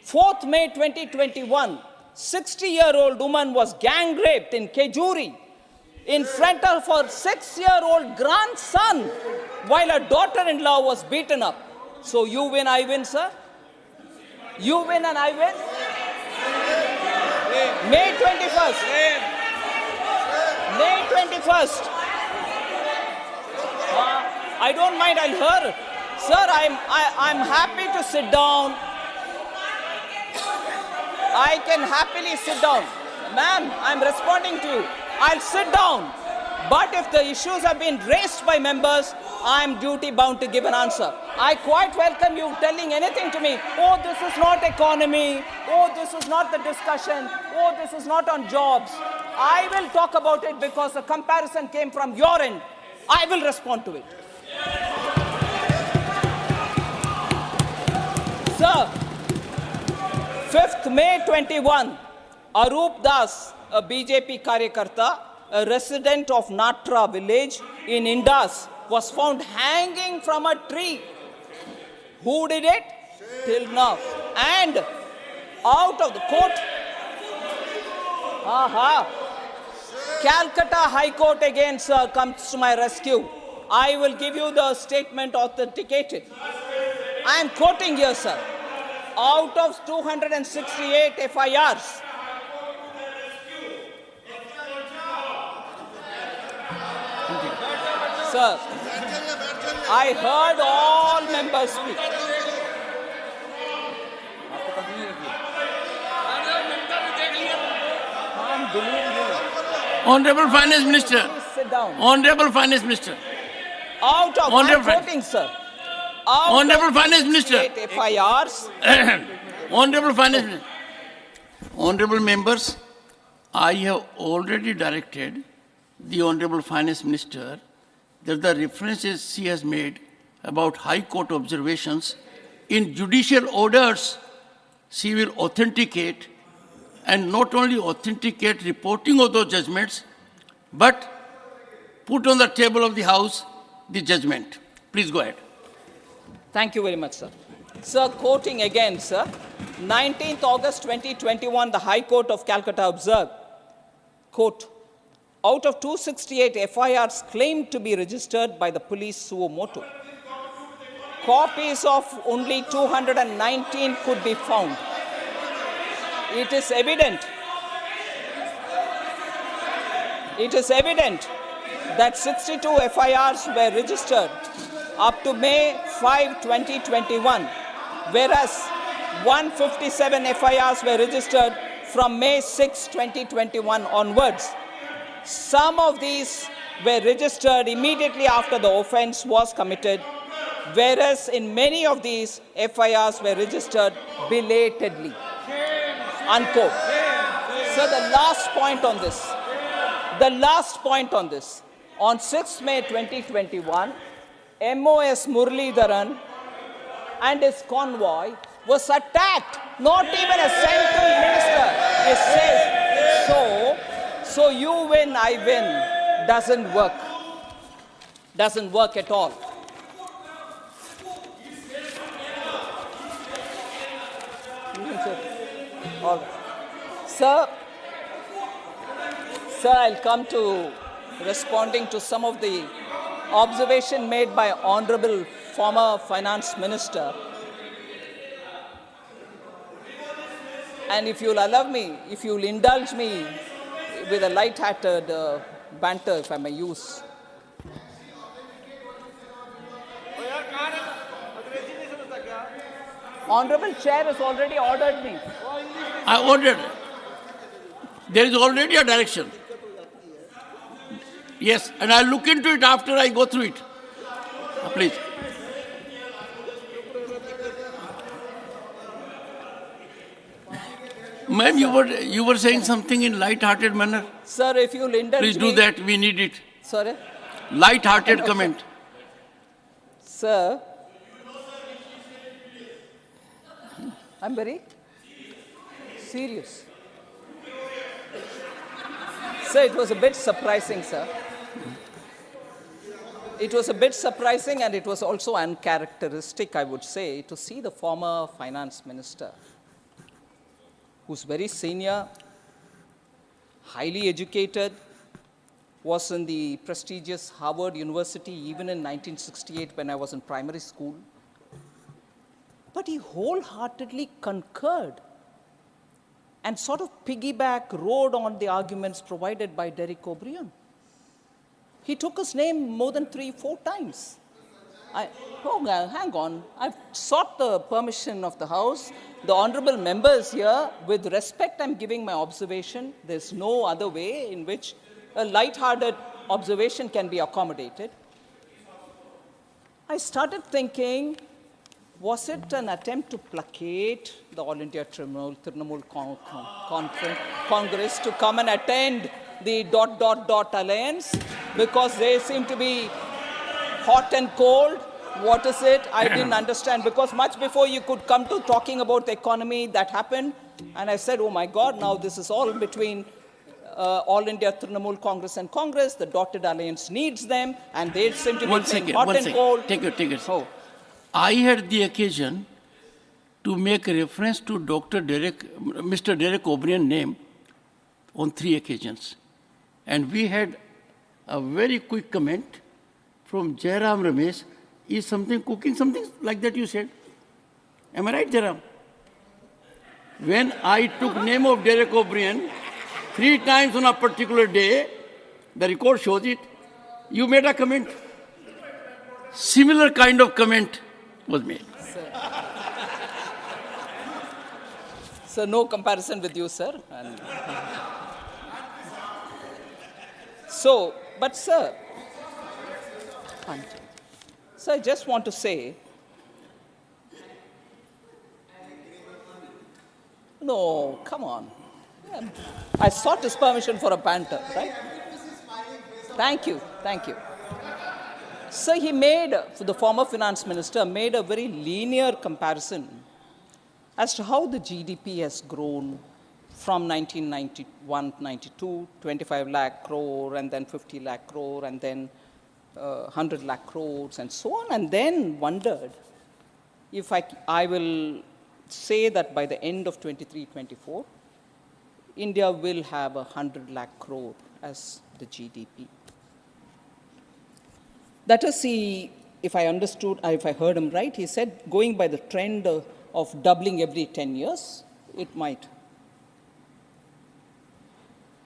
4th May 2021, 60-year-old woman was gang raped in Kejuri in front of her 6-year-old grandson while her daughter-in-law was beaten up. So you win, I win, sir? You win and I win? May 21st. May 21st. I don't mind, I'll hear. Sir, I'm happy to sit down. I can happily sit down. Ma'am, I'm responding to you. I'll sit down. But if the issues have been raised by members, I'm duty bound to give an answer. I quite welcome you telling anything to me. Oh, this is not economy. Oh, this is not the discussion. Oh, this is not on jobs. I will talk about it because the comparison came from your end. I will respond to it. Sir, 5th May 21, Arup Das, a BJP Karyakarta, a resident of Natra village in Indus, was found hanging from a tree. Who did it? Till now. And out of the court, Calcutta High Court again, sir, comes to my rescue. I will give you the statement authenticated. I am quoting here, sir. out of 268 FIRs, sir, I heard all members speak. Honorable Finance Minister. Please sit down. Honorable Finance Minister. Out of, Honorable I'm quoting, sir. Out Honorable of Finance Minister. 268 FIRs, Honorable Finance Minister. Honorable members, I have already directed the Honorable Finance Minister that the references she has made about High Court observations in judicial orders, she will authenticate, and not only authenticate reporting of those judgments, but put on the table of the House the judgment. Please go ahead. Thank you very much, sir. Sir, quoting again, sir. 19th August 2021, the High Court of Calcutta observed, quote, out of 268 FIRs claimed to be registered by the police suo motu, copies of only 219 could be found. It is evident that 62 FIRs were registered up to May 5, 2021, whereas 157 FIRs were registered from May 6, 2021 onwards. Some of these were registered immediately after the offense was committed, whereas in many of these FIRs were registered belatedly. Unquote. So the last point on this, on 6 May 2021, MOS Muralidharan and his convoy was attacked. Not even a central minister is safe. So you win, I win doesn't work. Doesn't work at all. All right. Sir, I'll come to responding to some of the observation made by Honorable former Finance Minister. And if you'll allow me, if you'll indulge me with a light-hearted banter, if I may use. Honorable Chair has already ordered me. I ordered. There is already a direction. Yes, and I'll look into it after I go through it. Please. Ma'am, you were saying something in light-hearted manner. Sir, if you'll indulge Please do me. that. We need it. Sorry? Light-hearted comment. Sir, I'm very serious. Sir, it was a bit surprising, sir. It was a bit surprising, and it was also uncharacteristic, I would say, to see the former finance minister, who's very senior, highly educated, was in the prestigious Harvard University even in 1968 when I was in primary school. But he wholeheartedly concurred and sort of rode on the arguments provided by Derek O'Brien. He took his name more than 3-4 times. Hang on. I've sought the permission of the House. The honorable members here, with respect, I'm giving my observation. There's no other way in which a light-hearted observation can be accommodated. I started thinking, was it an attempt to placate the All India Trinamool Congress to come and attend the ... alliance? Because they seem to be hot and cold. What is it? I didn't understand. Because much before you could come to talking about the economy, that happened. And I said, oh my God, now this is all between All India Trinamool Congress and Congress. The dotted alliance needs them. And they seem to be saying hot and cold. Take it. Oh. I had the occasion to make a reference to Mr. Derek O'Brien's name on 3 occasions. And we had a very quick comment from Jairam Ramesh. Is something cooking, something like that you said? Am I right, Jairam? when I took name of Derek O'Brien 3 times on a particular day, the record shows it, you made a comment. Similar kind of comment was made. So no comparison with you, sir. So, but sir, I just want to say, no, come on. I sought his permission for a banter, right? Thank you, thank you. So he made, the former finance minister made a very linear comparison as to how the GDP has grown from 1991-92, 25 lakh crore, and then 50 lakh crore, and then 100 lakh crores, and so on, and then wondered if I will say that by the end of 23-24, India will have 100 lakh crore as the GDP. That is, if I heard him right, he said going by the trend of doubling every 10 years, it might.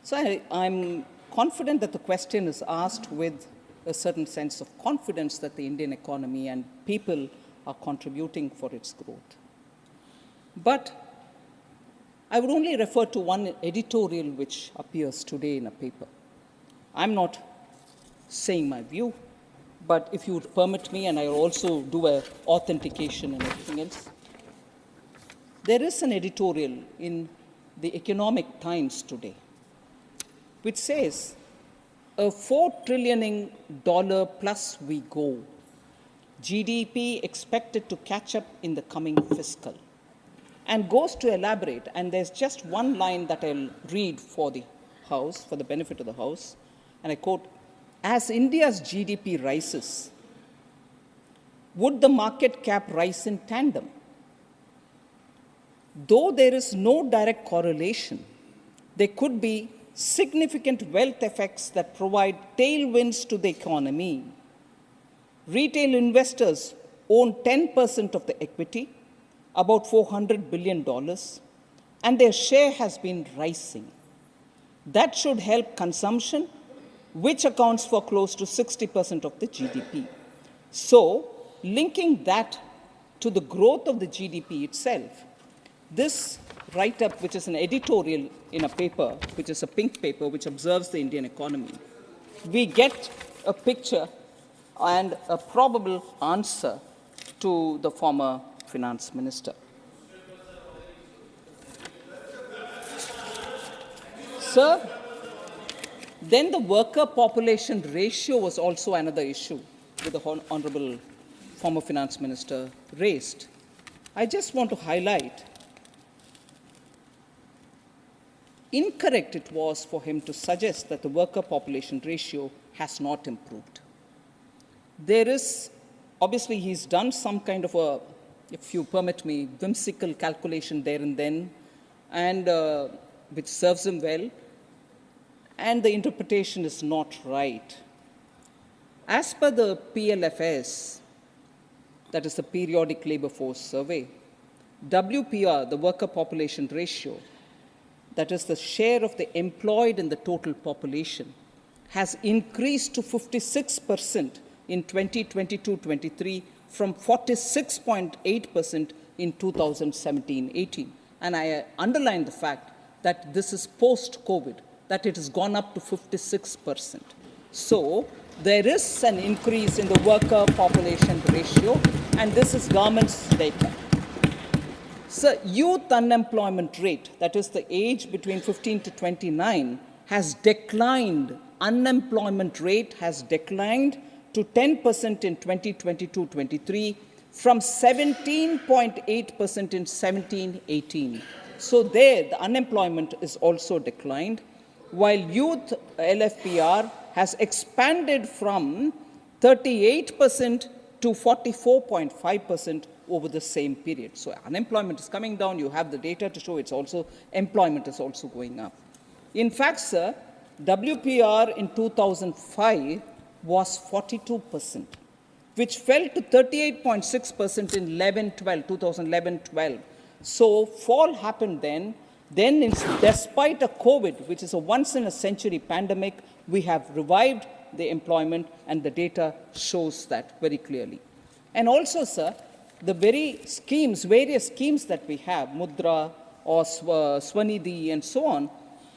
So I'm confident that the question is asked with a certain sense of confidence that the Indian economy and people are contributing for its growth. But I would only refer to one editorial which appears today in a paper. I'm not saying my view, but if you would permit me, and I will also do an authentication and everything else, there is an editorial in the Economic Times today which says, a $4 trillion plus we go, GDP expected to catch up in the coming fiscal, and goes to elaborate, and there's just one line that I'll read for the House, for the benefit of the House, and I quote, as India's GDP rises, would the market cap rise in tandem? Though there is no direct correlation, there could be significant wealth effects that provide tailwinds to the economy. Retail investors own 10% of the equity, about $400 billion, and their share has been rising. That should help consumption, which accounts for close to 60% of the GDP. So, linking that to the growth of the GDP itself, this write-up, which is an editorial in a paper, which is a pink paper, which observes the Indian economy, we get a picture and a probable answer to the former finance minister. Sir, then the worker population ratio was also another issue that the Honorable former finance minister raised. I just want to highlight incorrect it was for him to suggest that the worker population ratio has not improved. There is, obviously he's done some kind of a, if you permit me, whimsical calculation there and then, and which serves him well, and the interpretation is not right. As per the PLFS, that is the Periodic Labor Force Survey, WPR, the worker population ratio, that is the share of the employed in the total population, has increased to 56% in 2022-23 from 46.8% in 2017-18. And I underline the fact that this is post-COVID, that it has gone up to 56%. So there is an increase in the worker population ratio, and this is government's data. So youth unemployment rate, that is the age between 15 to 29, has declined. Unemployment rate has declined to 10% in 2022-23 from 17.8% in 17-18. So there, the unemployment is also declined, while youth LFPR has expanded from 38% to 44.5% over the same period. So unemployment is coming down. You have the data to show it's also, employment is also going up. In fact, sir, WPR in 2005 was 42%, which fell to 38.6% in 2011-12. So fall happened then. Then, despite a COVID, which is a once-in-a-century pandemic, we have revived the employment, and the data shows that very clearly. And also, sir, the various schemes that we have, Mudra or Swanidhi and so on,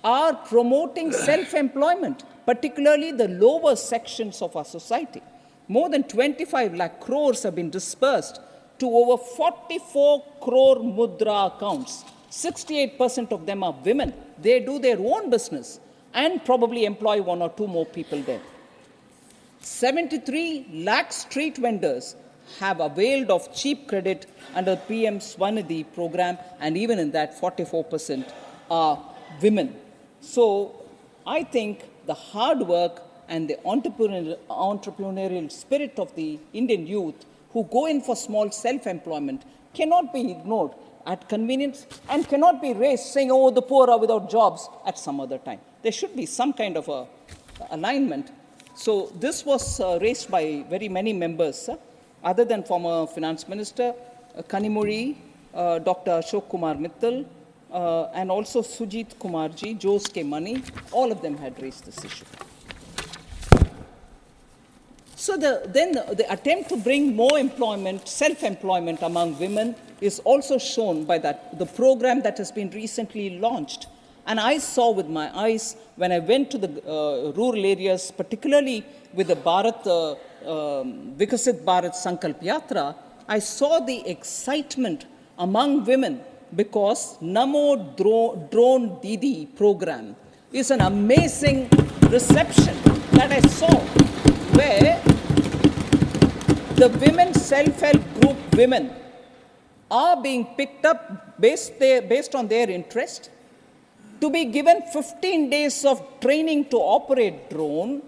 are promoting self-employment, particularly the lower sections of our society. More than 25 lakh crores have been dispersed to over 44 crore Mudra accounts. 68% of them are women. They do their own business and probably employ one or two more people there. 73 lakh street vendors have availed of cheap credit under PM Swanidhi program, and even in that, 44% are women. So I think the hard work and the entrepreneurial spirit of the Indian youth who go in for small self-employment cannot be ignored at convenience and cannot be raised saying, oh, the poor are without jobs at some other time. There should be some kind of a alignment. So this was raised by very many members, other than former Finance Minister Kanimuri, Dr. Ashok Kumar Mittal, and also Sujit Kumarji, Jose K. Mani, all of them had raised this issue. So the attempt to bring more employment, self-employment among women is also shown by the program that has been recently launched. And I saw with my eyes when I went to the rural areas, particularly with the Vikasit Bharat Sankalp Yatra, I saw the excitement among women because Namo Drone Didi program is an amazing reception that I saw, where the women self-help group women are being picked up based on their interest, to be given 15 days of training to operate drone,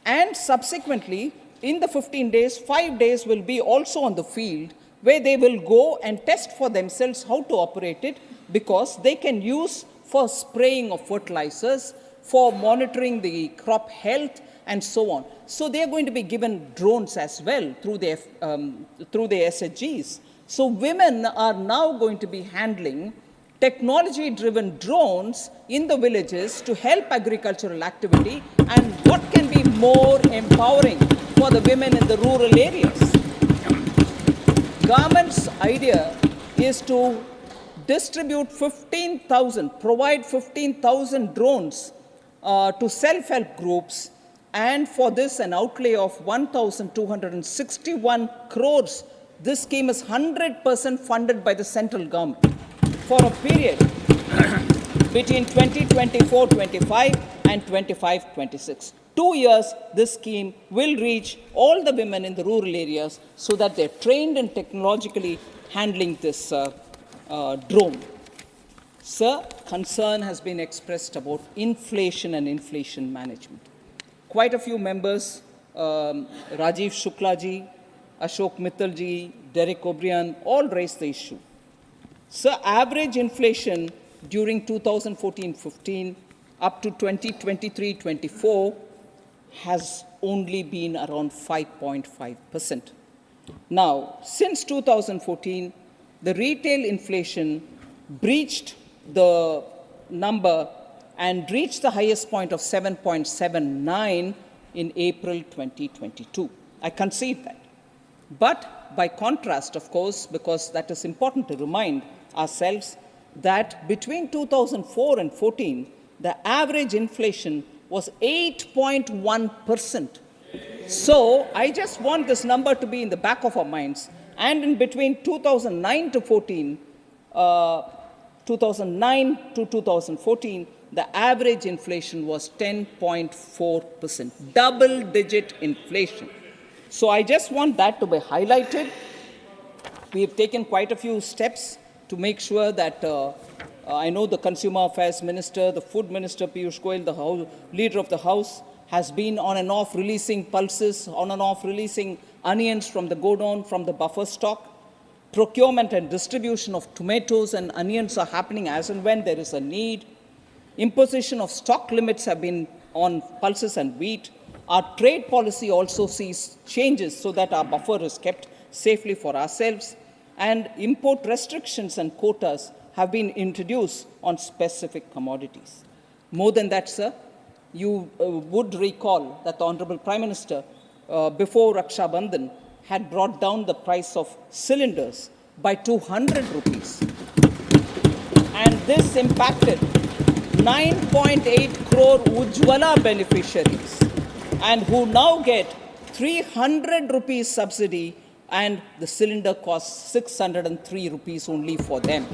and subsequently in the 15 days, 5 days will be also on the field, where they will go and test for themselves how to operate it, because they can use for spraying of fertilizers, for monitoring the crop health, and so on. So they are going to be given drones as well through their SHGs. So women are now going to be handling technology-driven drones in the villages to help agricultural activity, and what can be more empowering for the women in the rural areas? Government's idea is to distribute 15,000, provide 15,000 drones to self-help groups, and for this an outlay of 1,261 crores. This scheme is 100% funded by the central government for a period between 2024-25 and 25-26. 2 years, this scheme will reach all the women in the rural areas so that they're trained in technologically handling this drone. Sir, concern has been expressed about inflation and inflation management. Quite a few members, Rajiv Shuklaji, Ashok Mittalji, Derek O'Brien, all raised the issue. Sir, average inflation during 2014-15 up to 2023-24 has only been around 5.5%. Now, since 2014, the retail inflation breached the number and reached the highest point of 7.79 in April 2022. I concede that. But by contrast, of course, because that is important to remind ourselves that between 2004 and 14, the average inflation was 8.1%. So I just want this number to be in the back of our minds. And in between 2009 to 14, 2009 to 2014, the average inflation was 10.4%, double-digit inflation. So I just want that to be highlighted. We have taken quite a few steps to make sure that I know the Consumer Affairs Minister, the Food Minister Piyush Goyal, the Leader of the House, has been on and off releasing pulses, on and off releasing onions from the godown, from the buffer stock. Procurement and distribution of tomatoes and onions are happening as and when there is a need. Imposition of stock limits have been on pulses and wheat. Our trade policy also sees changes so that our buffer is kept safely for ourselves. and import restrictions and quotas have been introduced on specific commodities. More than that, sir, you would recall that the Honorable Prime Minister, before Raksha Bandhan, had brought down the price of cylinders by 200 rupees. And this impacted 9.8 crore Ujjwala beneficiaries, and who now get 300 rupees subsidy, and the cylinder costs 603 rupees only for them.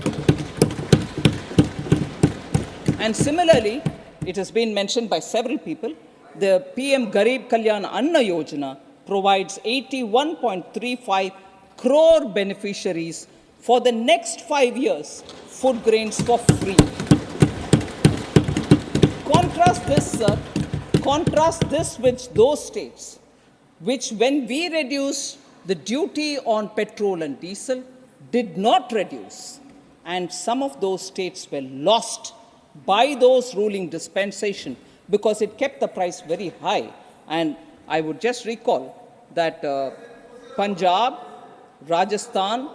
And similarly, it has been mentioned by several people, the PM Garib Kalyan Anna Yojana provides 81.35 crore beneficiaries for the next 5 years food grains for free. Contrast this with those states which, when we reduced the duty on petrol and diesel, did not reduce, and some of those states were lost by those ruling dispensation because it kept the price very high. And I would just recall that Punjab, Rajasthan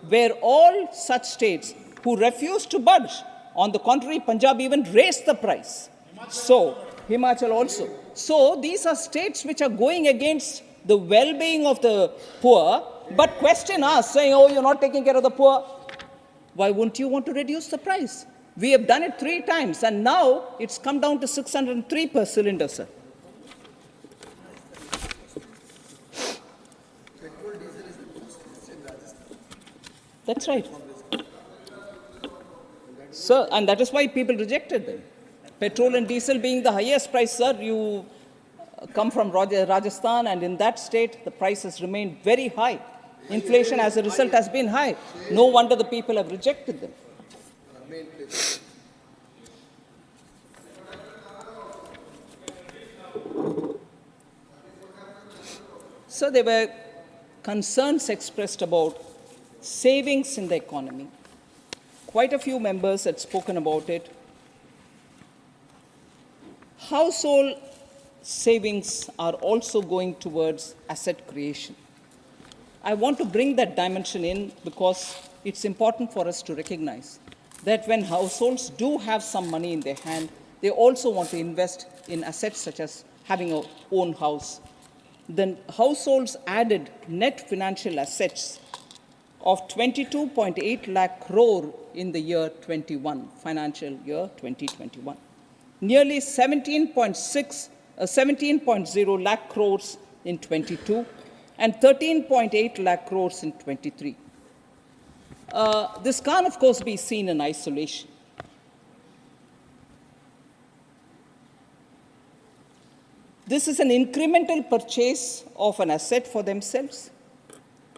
were all such states who refused to budge. On the contrary, Punjab even raised the price. So, Himachal also. So, these are states which are going against the well-being of the poor, but question us, saying, oh, you're not taking care of the poor. Why wouldn't you want to reduce the price? We have done it 3 times, and now it's come down to 603 per cylinder, sir. That's right. Sir, and that is why people rejected them. Petrol and diesel being the highest price, sir, you come from Rajasthan, and in that state, the price has remained very high. Inflation as a result has been high. No wonder the people have rejected them. So there were concerns expressed about savings in the economy. Quite a few members had spoken about it. Household savings are also going towards asset creation. I want to bring that dimension in because it's important for us to recognize that when households do have some money in their hand, they also want to invest in assets such as having a own house. Then households added net financial assets of 22.8 lakh crore in the year 21, financial year 2021. Nearly 17.0 lakh crores in 22 and 13.8 lakh crores in 23. This can't, of course, be seen in isolation. This is an incremental purchase of an asset for themselves.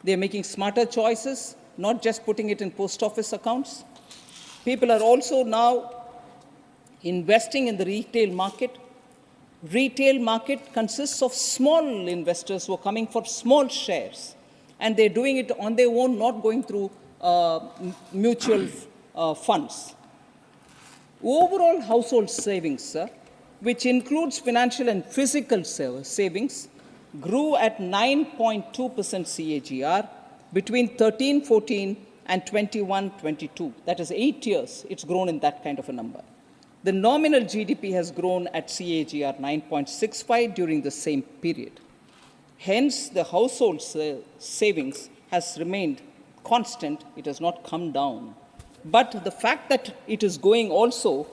They're making smarter choices, not just putting it in post office accounts. People are also now investing in the retail market. Retail market consists of small investors who are coming for small shares, and they're doing it on their own, not going through mutual funds. Overall household savings, sir, which includes financial and physical savings, grew at 9.2% CAGR between 13-14 and 21-22. That is 8 years. It's grown in that kind of a number. The nominal GDP has grown at CAGR 9.65 during the same period. Hence, the household savings has remained constant. It has not come down. But the fact that it is going also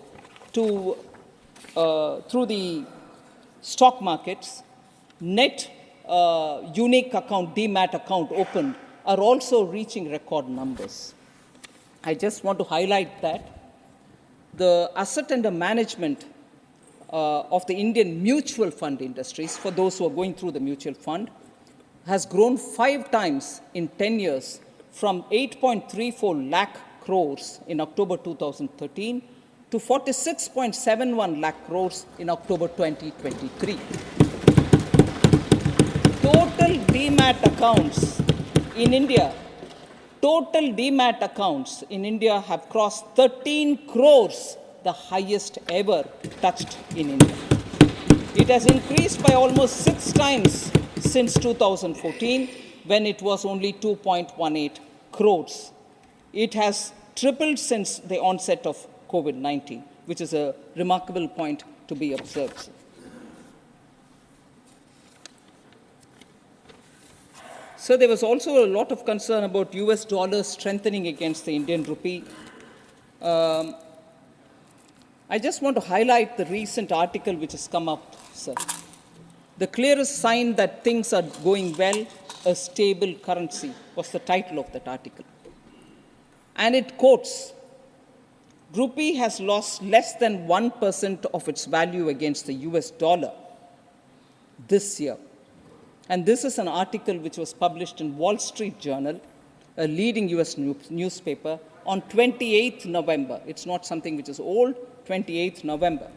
to through the stock markets, net unique account, demat account opened, are also reaching record numbers. I just want to highlight that the asset under management of the Indian mutual fund industries, for those who are going through the mutual fund, has grown 5 times in 10 years from 8.34 lakh crores in October 2013 to 46.71 lakh crores in October 2023. Total demat accounts in India have crossed 13 crores, the highest ever touched in India. It has increased by almost 6 times since 2014, when it was only 2.18 crores. It has tripled since the onset of COVID-19, which is a remarkable point to be observed. So there was also a lot of concern about US dollar strengthening against the Indian rupee. I just want to highlight the recent article which has come up, sir. The clearest sign that things are going well, a stable currency, was the title of that article. And it quotes, rupee has lost less than 1% of its value against the US dollar this year. And this is an article which was published in Wall Street Journal, a leading US newspaper, on 28th November. It's not something which is old, 28th November.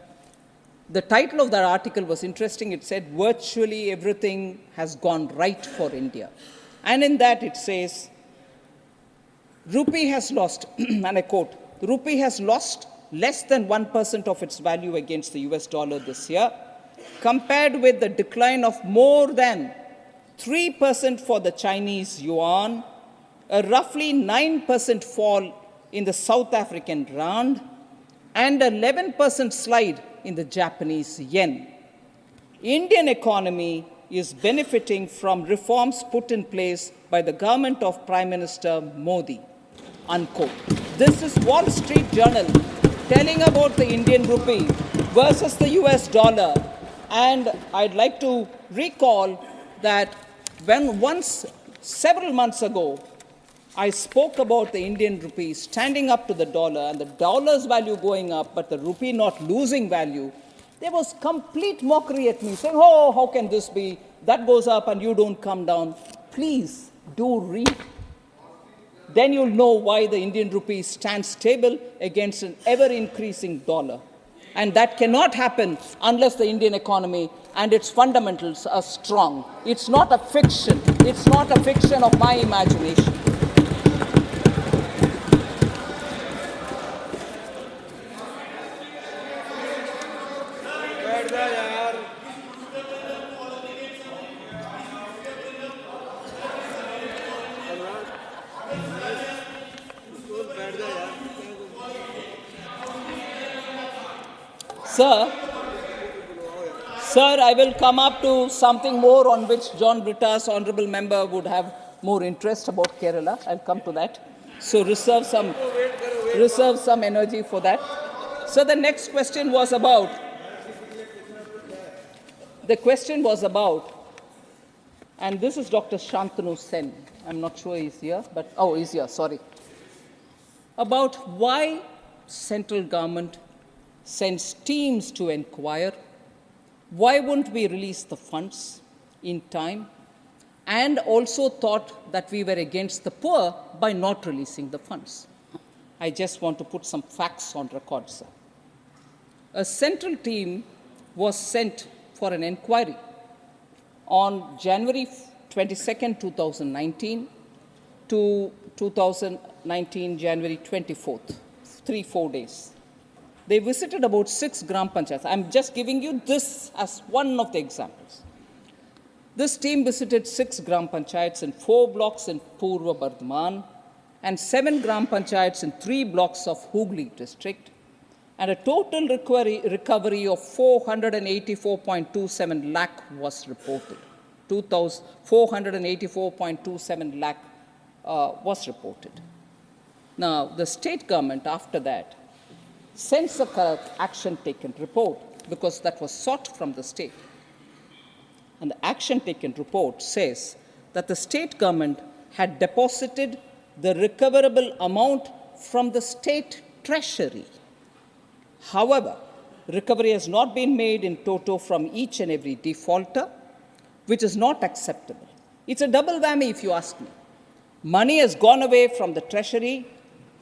The title of that article was interesting. It said, virtually everything has gone right for India. And in that it says, rupee has lost, and I quote, rupee has lost less than 1% of its value against the US dollar this year, compared with the decline of more than 3% for the Chinese yuan, a roughly 9% fall in the South African rand, and an 11% slide in the Japanese yen. Indian economy is benefiting from reforms put in place by the government of Prime Minister Modi, unquote. This is Wall Street Journal telling about the Indian rupee versus the US dollar. And I'd like to recall that several months ago, I spoke about the Indian rupee standing up to the dollar and the dollar's value going up, but the rupee not losing value. There was complete mockery at me, saying, oh, how can this be? That goes up and you don't come down. Please do read. Then you'll know why the Indian rupee stands stable against an ever-increasing dollar. And that cannot happen unless the Indian economy and its fundamentals are strong. It's not a fiction. It's not a fiction of my imagination. Sir, I will come up to something more on which John Britta's honourable member would have more interest about Kerala. I'll come to that. So reserve some energy for that. So the next question was about, and this is Dr. Shantanu Sen. I'm not sure he's here, but, oh, he's here, sorry. About why central government sends teams to inquire. Why wouldn't we release the funds in time? And also thought that we were against the poor by not releasing the funds. I just want to put some facts on record, sir. A central team was sent for an inquiry on January 22nd, 2019 to 2019, January 24th, 3-4 days. They visited about 6 gram panchayats. I'm just giving you this as one of the examples. This team visited 6 gram panchayats in 4 blocks in Purva Bardhaman and 7 gram panchayats in 3 blocks of Hooghly district, and a total recovery of 484.27 lakh was reported. 484.27 lakh was reported. Now, the state government after that sends a action taken report because that was sought from the state. And the action taken report says that the state government had deposited the recoverable amount from the state treasury. However, recovery has not been made in toto from each and every defaulter, which is not acceptable. It's a double whammy if you ask me. Money has gone away from the treasury,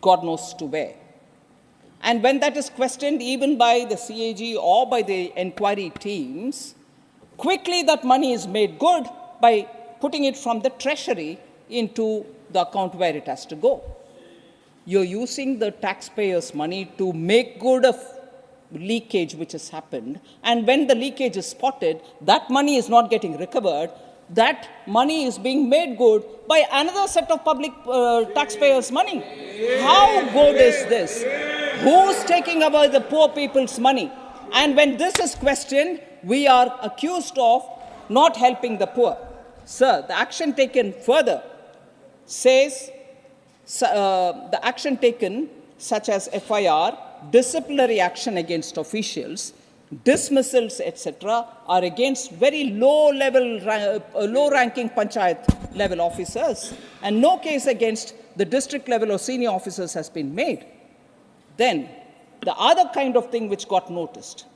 God knows to where. And when that is questioned even by the CAG or by the inquiry teams, quickly that money is made good by putting it from the treasury into the account where it has to go. You're using the taxpayers' money to make good of leakage which has happened. And when the leakage is spotted, that money is not getting recovered. that money is being made good by another set of public taxpayers' money. How good is this? Who's taking away the poor people's money? And when this is questioned, we are accused of not helping the poor. Sir, the action taken further says the action taken, such as FIR, disciplinary action against officials, dismissals, etc., are against very low-ranking panchayat level officers, and no case against the district level or senior officers has been made. Then, the other kind of thing which got noticed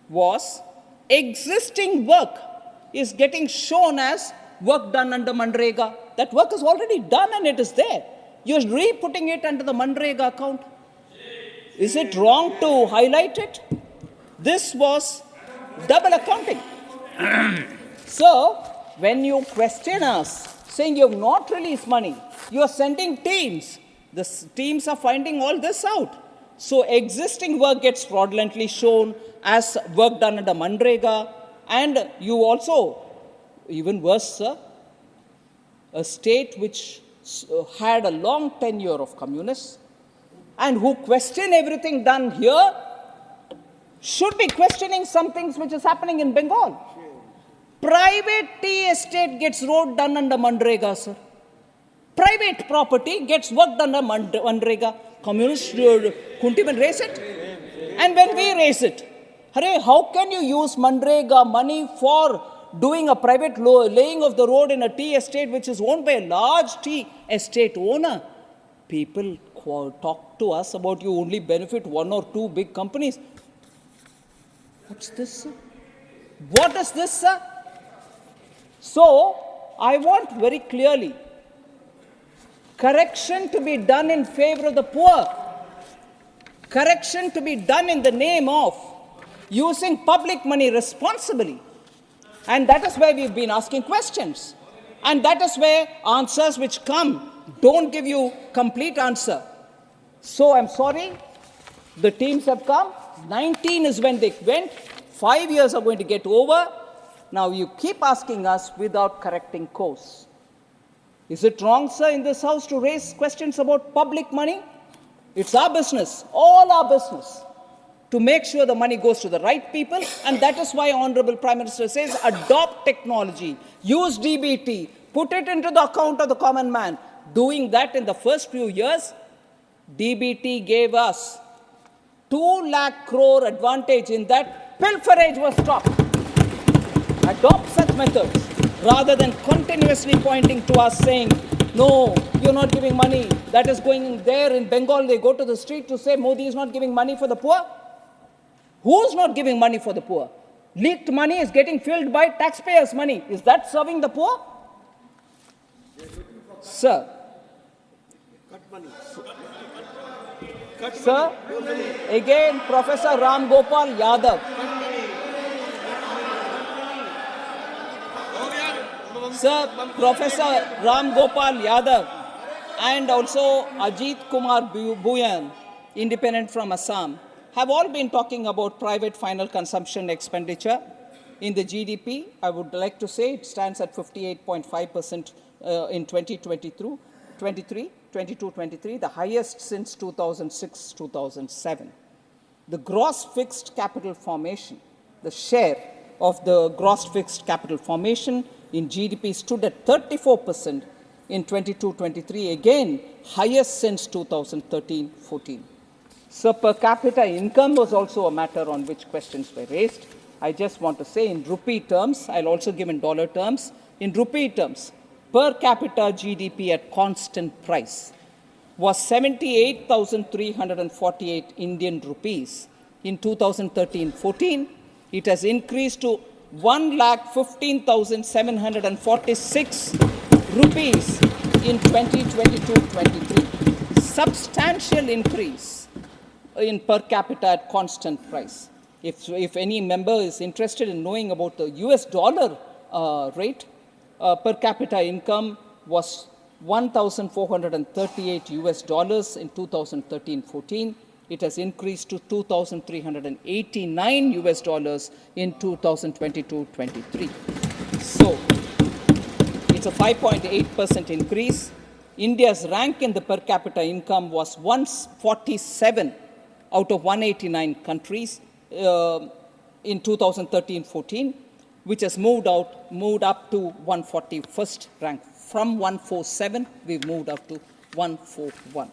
was existing work is getting shown as work done under Manrega. That work is already done and it is there. You're re-putting it under the Manrega account. Is it wrong to highlight it? This was double accounting. So, when you question us, saying you have not released money, you are sending teams. The teams are finding all this out. So, existing work gets fraudulently shown as work done under Manrega. And you also, even worse, sir, a state which had a long tenure of communists and who question everything done here should be questioning some things which is happening in Bengal. Private tea estate gets road done under Manrega, sir. Private property gets work done under Manrega. Communists couldn't even raise it. And when we raise it, how can you use Manrega money for doing a private laying of the road in a tea estate which is owned by a large tea estate owner? People talk to us about you only benefit one or two big companies. What's this, sir? What is this, sir? So, I want very clearly correction to be done in favor of the poor. Correction to be done in the name of using public money responsibly. And that is where we've been asking questions. And that is where answers which come don't give you complete answer. So I'm sorry, the teams have come. 19 is when they went. 5 years are going to get over. Now you keep asking us without correcting course. Is it wrong, sir, in this House to raise questions about public money? It's our business, all our business, to make sure the money goes to the right people, and that is why Honorable Prime Minister says adopt technology, use DBT, put it into the account of the common man. Doing that in the first few years, DBT gave us 2 lakh crore advantage in that pilferage was stopped. Adopt such methods rather than continuously pointing to us saying, no, you're not giving money. That is going there in Bengal. They go to the street to say Modi is not giving money for the poor. Who's not giving money for the poor? Leaked money is getting filled by taxpayers' money. Is that serving the poor? Sir. Cut money. Sir, again, Professor Ram Gopal Yadav. Sir, Professor Ram Gopal Yadav and also Ajit Kumar Bhuyan, independent from Assam, have all been talking about private final consumption expenditure in the GDP. I would like to say it stands at 58.5% in 22-23, the highest since 2006-2007. The gross fixed capital formation, the share of the gross fixed capital formation in GDP stood at 34% in 22-23, again highest since 2013-14. So per capita income was also a matter on which questions were raised. I just want to say in rupee terms, I'll also give in dollar terms. In rupee terms, per capita GDP at constant price was 78,348 Indian rupees. In 2013-14, it has increased to 1,15,746 rupees in 2022-23. Substantial increase in per capita at constant price. If any member is interested in knowing about the US dollar rate, per capita income was 1,438 US dollars in 2013-14. It has increased to 2,389 US dollars in 2022-23. So, It's a 5.8% increase. India's rank in the per capita income was 147 out of 189 countries in 2013-14, which has moved up to 141st rank. From 147, we've moved up to 141.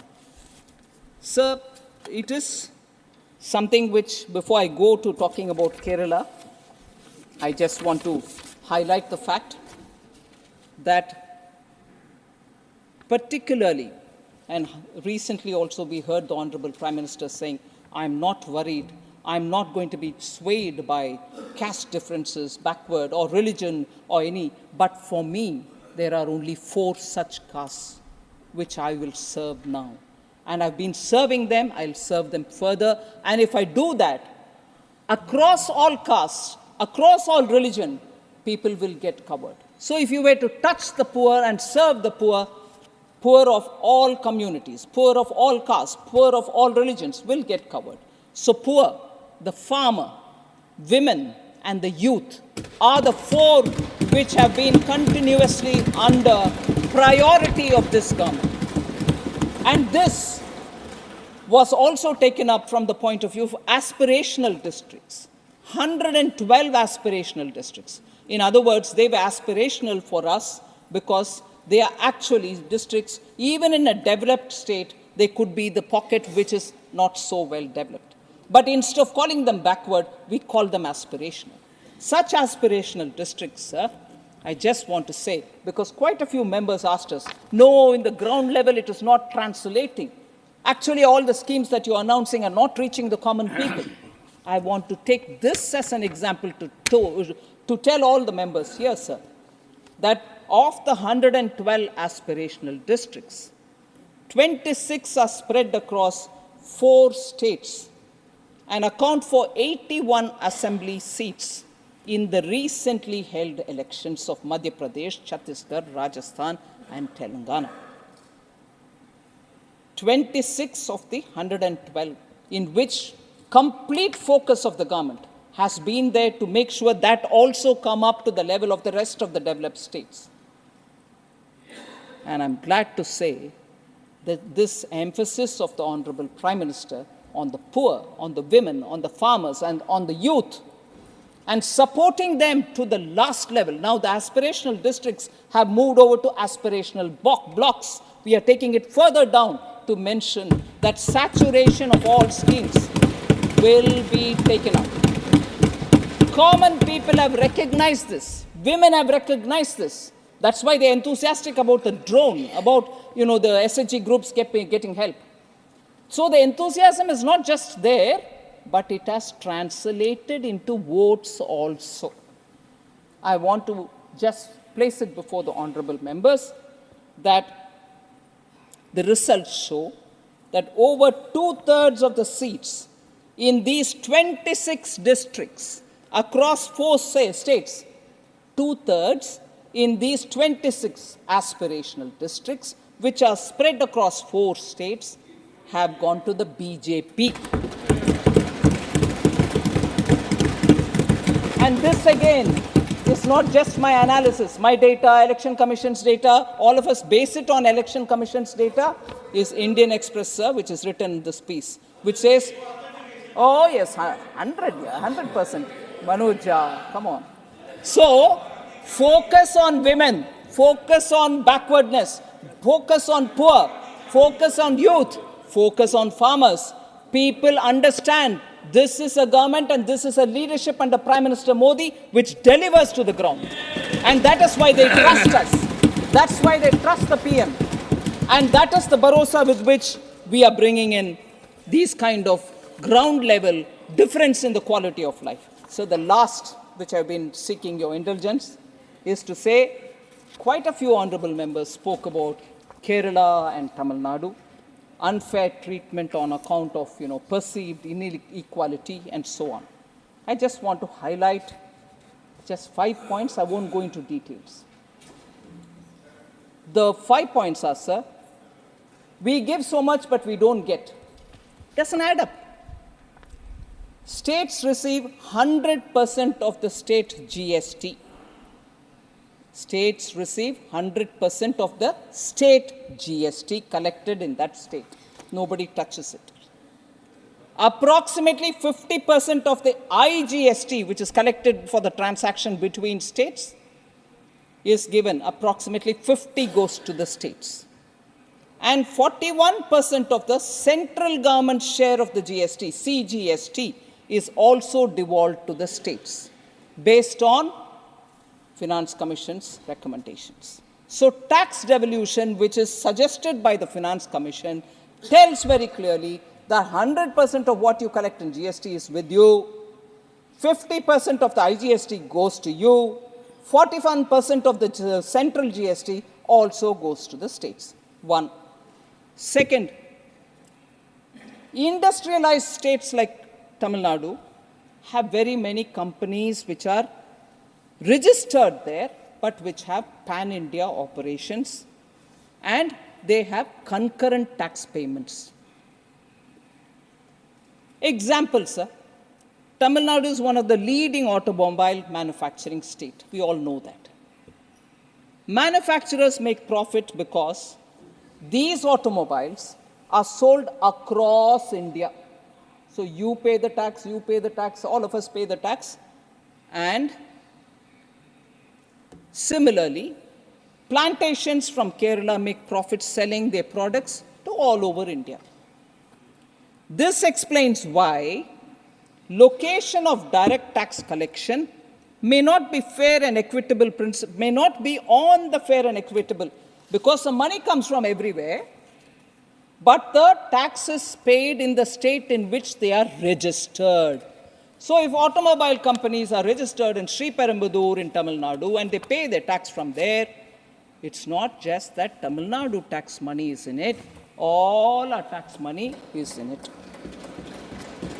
Sir, it is something which, before I go to talking about Kerala, I just want to highlight the fact that particularly, and recently also we heard the Honorable Prime Minister saying, I'm not worried, I'm not going to be swayed by caste differences, backward, or religion, or any, but for me, there are only 4 such castes which I will serve now. And I've been serving them, I'll serve them further, and if I do that, across all castes, across all religion, people will get covered. So if you were to touch the poor and serve the poor, poor of all communities, poor of all castes, poor of all religions will get covered. So poor, the farmer, women, and the youth are the 4 which have been continuously under priority of this government. And this was also taken up from the point of view of aspirational districts. 112 aspirational districts. In other words, they were aspirational for us because they are actually districts, even in a developed state, they could be the pocket which is not so well developed. But instead of calling them backward, we call them aspirational. Such aspirational districts, sir, I just want to say, because quite a few members asked us, no, in the ground level it is not translating. Actually, all the schemes that you're announcing are not reaching the common people. I want to take this as an example to tell all the members here, sir, that of the 112 aspirational districts, 26 are spread across 4 states and account for 81 assembly seats in the recently held elections of Madhya Pradesh, Chhattisgarh, Rajasthan, and Telangana. 26 of the 112, in which complete focus of the government has been there to make sure that also come up to the level of the rest of the developed states. And I'm glad to say that this emphasis of the Honorable Prime Minister on the poor, on the women, on the farmers, and on the youth, and supporting them to the last level. Now the aspirational districts have moved over to aspirational blocks. We are taking it further down to mention that saturation of all schemes will be taken up. Common people have recognized this. Women have recognized this. That's why they're enthusiastic about the drone, about the SHG groups getting help. So the enthusiasm is not just there, but it has translated into votes also. I want to just place it before the honorable members that the results show that over 2/3 of the seats in these 26 districts across 4 states, 2/3 in these 26 aspirational districts, which are spread across 4 states, have gone to the BJP. And this again is not just my analysis, my data, Election Commission's data, all of us base it on Election Commission's data, is Indian Express, sir, which is written in this piece, which says, oh yes, 100%, Manoj, come on. So, focus on women, focus on backwardness, focus on poor, focus on youth, focus on farmers. People understand this is a government and this is a leadership under Prime Minister Modi which delivers to the ground. And that is why they trust us. That's why they trust the PM. And that is the bharosa with which we are bringing in these kind of ground level difference in the quality of life. So the last, which I've been seeking your indulgence, is to say quite a few honorable members spoke about Kerala and Tamil Nadu, unfair treatment on account of perceived inequality and so on. I just want to highlight just 5 points. I won't go into details. The 5 points are, sir, we give so much but we don't get. Doesn't add up. States receive 100% of the state GST. States receive 100% of the state GST collected in that state. Nobody touches it. Approximately 50% of the IGST, which is collected for the transaction between states, is given. Approximately 50 goes to the states. And 41% of the central government share of the GST, CGST, is also devolved to the states based on Finance Commission's recommendations. So tax devolution, which is suggested by the Finance Commission, tells very clearly that 100% of what you collect in GST is with you, 50% of the IGST goes to you, 41% of the central GST also goes to the states. One. Second, industrialized states like Tamil Nadu have very many companies which are registered there, but which have pan-India operations, and they have concurrent tax payments. Example, sir. Tamil Nadu is one of the leading automobile manufacturing state. We all know that. Manufacturers make profit because these automobiles are sold across India. So you pay the tax, all of us pay the tax. And similarly, plantations from Kerala make profits selling their products to all over India. This explains why location of direct tax collection may not be fair and equitable, may not be on the fair and equitable, because the money comes from everywhere, but the tax is paid in the state in which they are registered. So if automobile companies are registered in Sri Perumbudur in Tamil Nadu and they pay their tax from there, it's not just that Tamil Nadu tax money is in it, all our tax money is in it.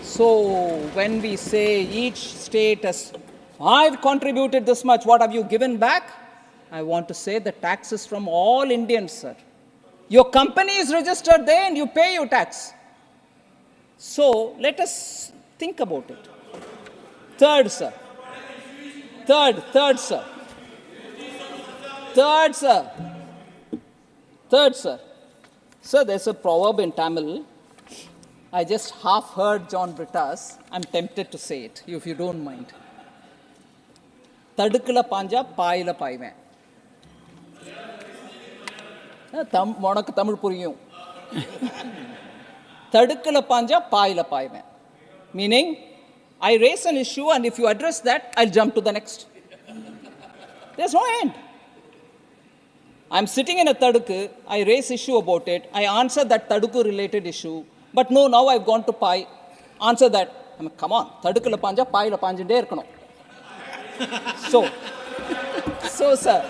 So when we say each state has, I've contributed this much, what have you given back? I want to say the tax is from all Indians, sir. Your company is registered there and you pay your tax. So let us think about it. Third, sir. Third, sir. Sir, there's a proverb in Tamil. I just half heard John Britta's. I'm tempted to say it, if you don't mind. Tadukula panja, paayila paaiven. Monakku Tamil puriyum. Tadukula panja, paayila paaiven. Meaning, I raise an issue and if you address that, I'll jump to the next. There's no end. I'm sitting in a tadukku, I raise issue about it, I answer that tadukku related issue, but no, now I've gone to pai, answer that. I mean, come on, tadukula panja, paayila panjinde irukano. So, sir.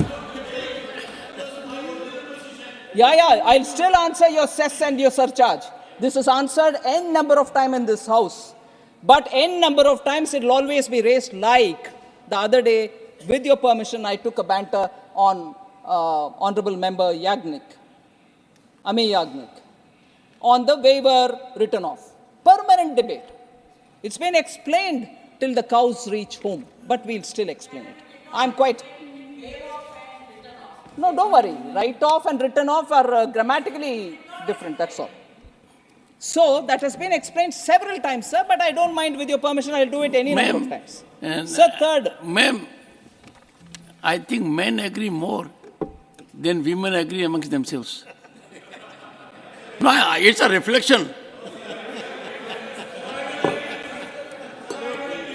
Yeah, I'll still answer your cess and your surcharge. This is answered n number of times in this house. But n number of times it will always be raised, like the other day, with your permission, I took a banter on Honorable Member Ami Yagnik, on the waiver written off. Permanent debate. It's been explained till the cows reach home, but we'll still explain it. I'm quite... No, don't worry. Write off and written off are grammatically different, that's all. So, that has been explained several times, sir, but I don't mind. With your permission, I'll do it any number of times. Sir, third. Ma'am, I think men agree more than women agree amongst themselves. No, it's a reflection.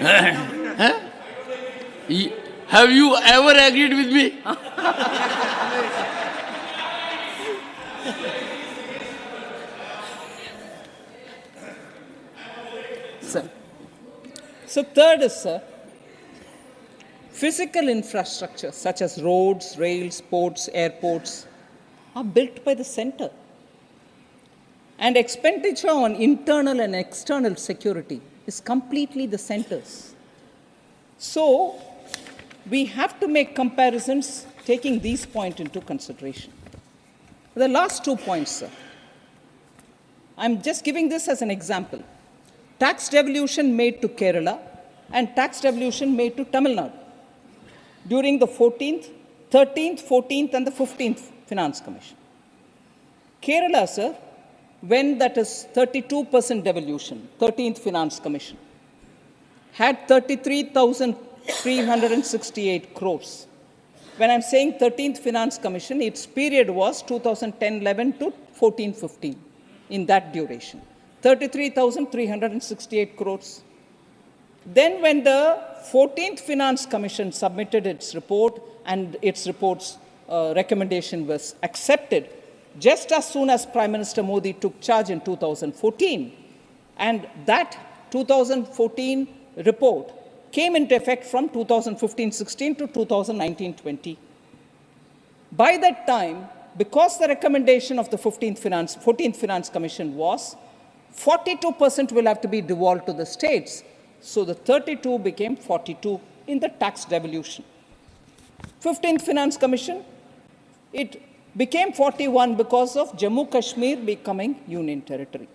Huh? Have you ever agreed with me? Sir. So third is, sir, physical infrastructure such as roads, rails, ports, airports are built by the center. And expenditure on internal and external security is completely the center's. So we have to make comparisons taking these points into consideration. The last 2 points, sir. I'm just giving this as an example. Tax devolution made to Kerala and tax devolution made to Tamil Nadu during the 14th, 13th, 14th, and the 15th Finance Commission. Kerala, sir, when that is 32% devolution, 13th Finance Commission, had 33,368 crores. When I'm saying 13th Finance Commission, its period was 2010-11 to 14-15, in that duration. 33,368 crores. Then when the 14th Finance Commission submitted its report and its report's recommendation was accepted, just as soon as Prime Minister Modi took charge in 2014, and that 2014 report came into effect from 2015-16 to 2019-20. By that time, because the recommendation of the 14th Finance Commission was 42% will have to be devolved to the states, so the 32 became 42 in the tax devolution. 15th Finance Commission, it became 41 because of Jammu Kashmir becoming union territory.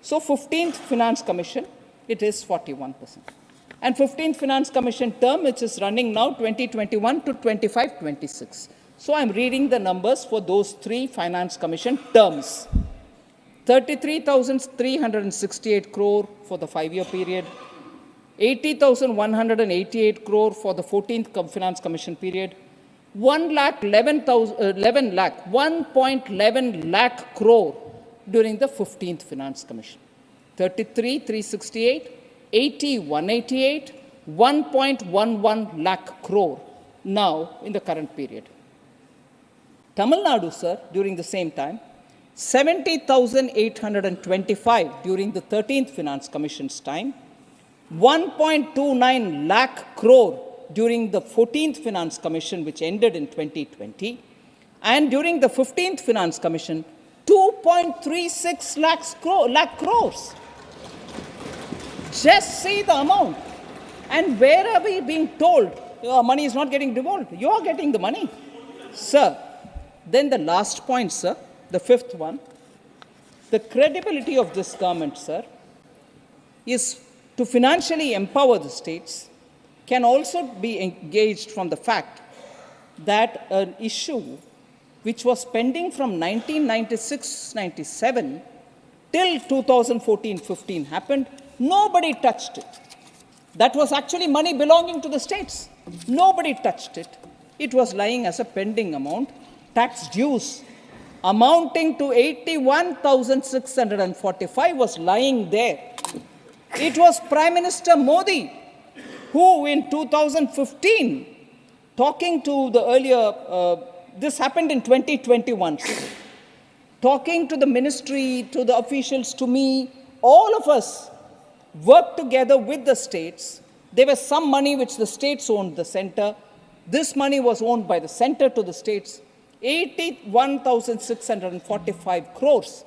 So 15th Finance Commission, it is 41%. And 15th Finance Commission term, which is running now 2021 to 25-26. So I'm reading the numbers for those three Finance Commission terms. 33,368 crore for the 5-year period, 80,188 crore for the 14th Finance Commission period, 1.11 lakh crore during the 15th Finance Commission. 33,368, 80,188, 1.11 lakh crore now in the current period. Tamil Nadu, sir, during the same time, 70,825 during the 13th Finance Commission's time, 1.29 lakh crore during the 14th Finance Commission, which ended in 2020, and during the 15th Finance Commission, 2.36 lakh crores. Just see the amount. And where are we being told your money is not getting devolved? You are getting the money. Sir, then the last point, sir, the fifth one, the credibility of this government, sir, is to financially empower the states can also be engaged from the fact that an issue which was pending from 1996-97 till 2014-15 happened, nobody touched it. That was actually money belonging to the states. Nobody touched it. It was lying as a pending amount, tax dues amounting to 81,645 was lying there. It was Prime Minister Modi who in 2015, talking to the earlier, this happened in 2021, talking to the ministry, to the officials, to me, all of us worked together with the states. There was some money which the states owned the center. This money was owned by the center to the states. 81,645 crores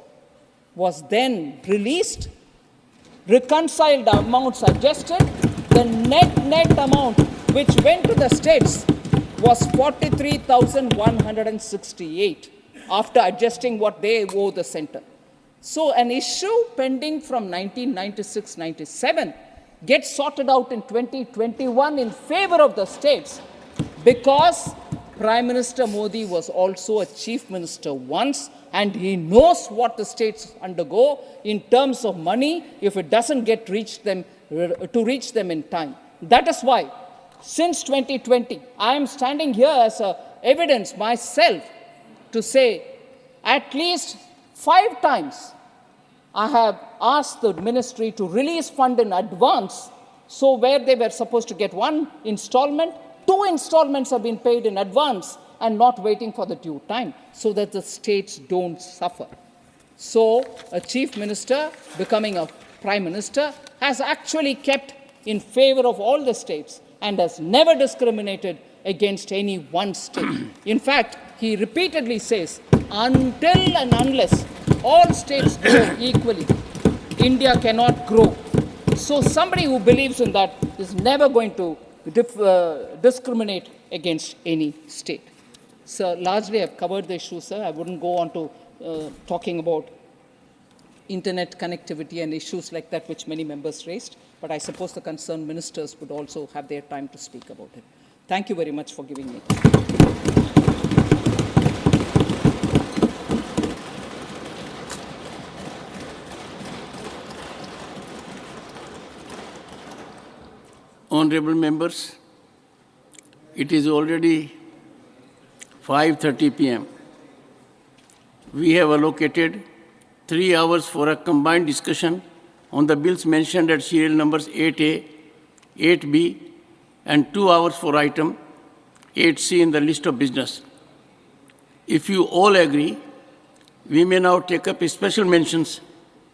was then released, reconciled amounts adjusted. The net amount which went to the states was 43,168 after adjusting what they owe the center. So an issue pending from 1996-97 gets sorted out in 2021 in favor of the states because Prime Minister Modi was also a chief minister once, and he knows what the states undergo in terms of money if it doesn't get reach them in time. That is why, since 2020, I am standing here as evidence myself to say at least 5 times I have asked the ministry to release fund in advance, so where they were supposed to get 1 installment, 2 installments have been paid in advance and not waiting for the due time, so that the states don't suffer. So a chief minister becoming a prime minister has actually kept in favor of all the states and has never discriminated against any one state. In fact, he repeatedly says, until and unless all states grow equally, India cannot grow. So somebody who believes in that is never going to discriminate against any state. So largely I've covered the issue, sir. I wouldn't go on to talking about internet connectivity and issues like that which many members raised, but I suppose the concerned ministers would also have their time to speak about it. Thank you very much for giving me time. Honorable members, it is already 5:30 p.m. We have allocated 3 hours for a combined discussion on the bills mentioned at serial numbers 8A, 8B, and 2 hours for item 8C in the list of business. If you all agree, we may now take up special mentions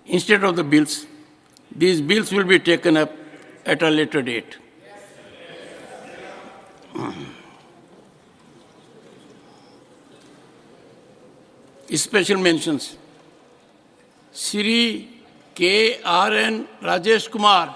instead of the bills. These bills will be taken up at a later date. Special mentions. Shri K.R.N. Rajesh Kumar,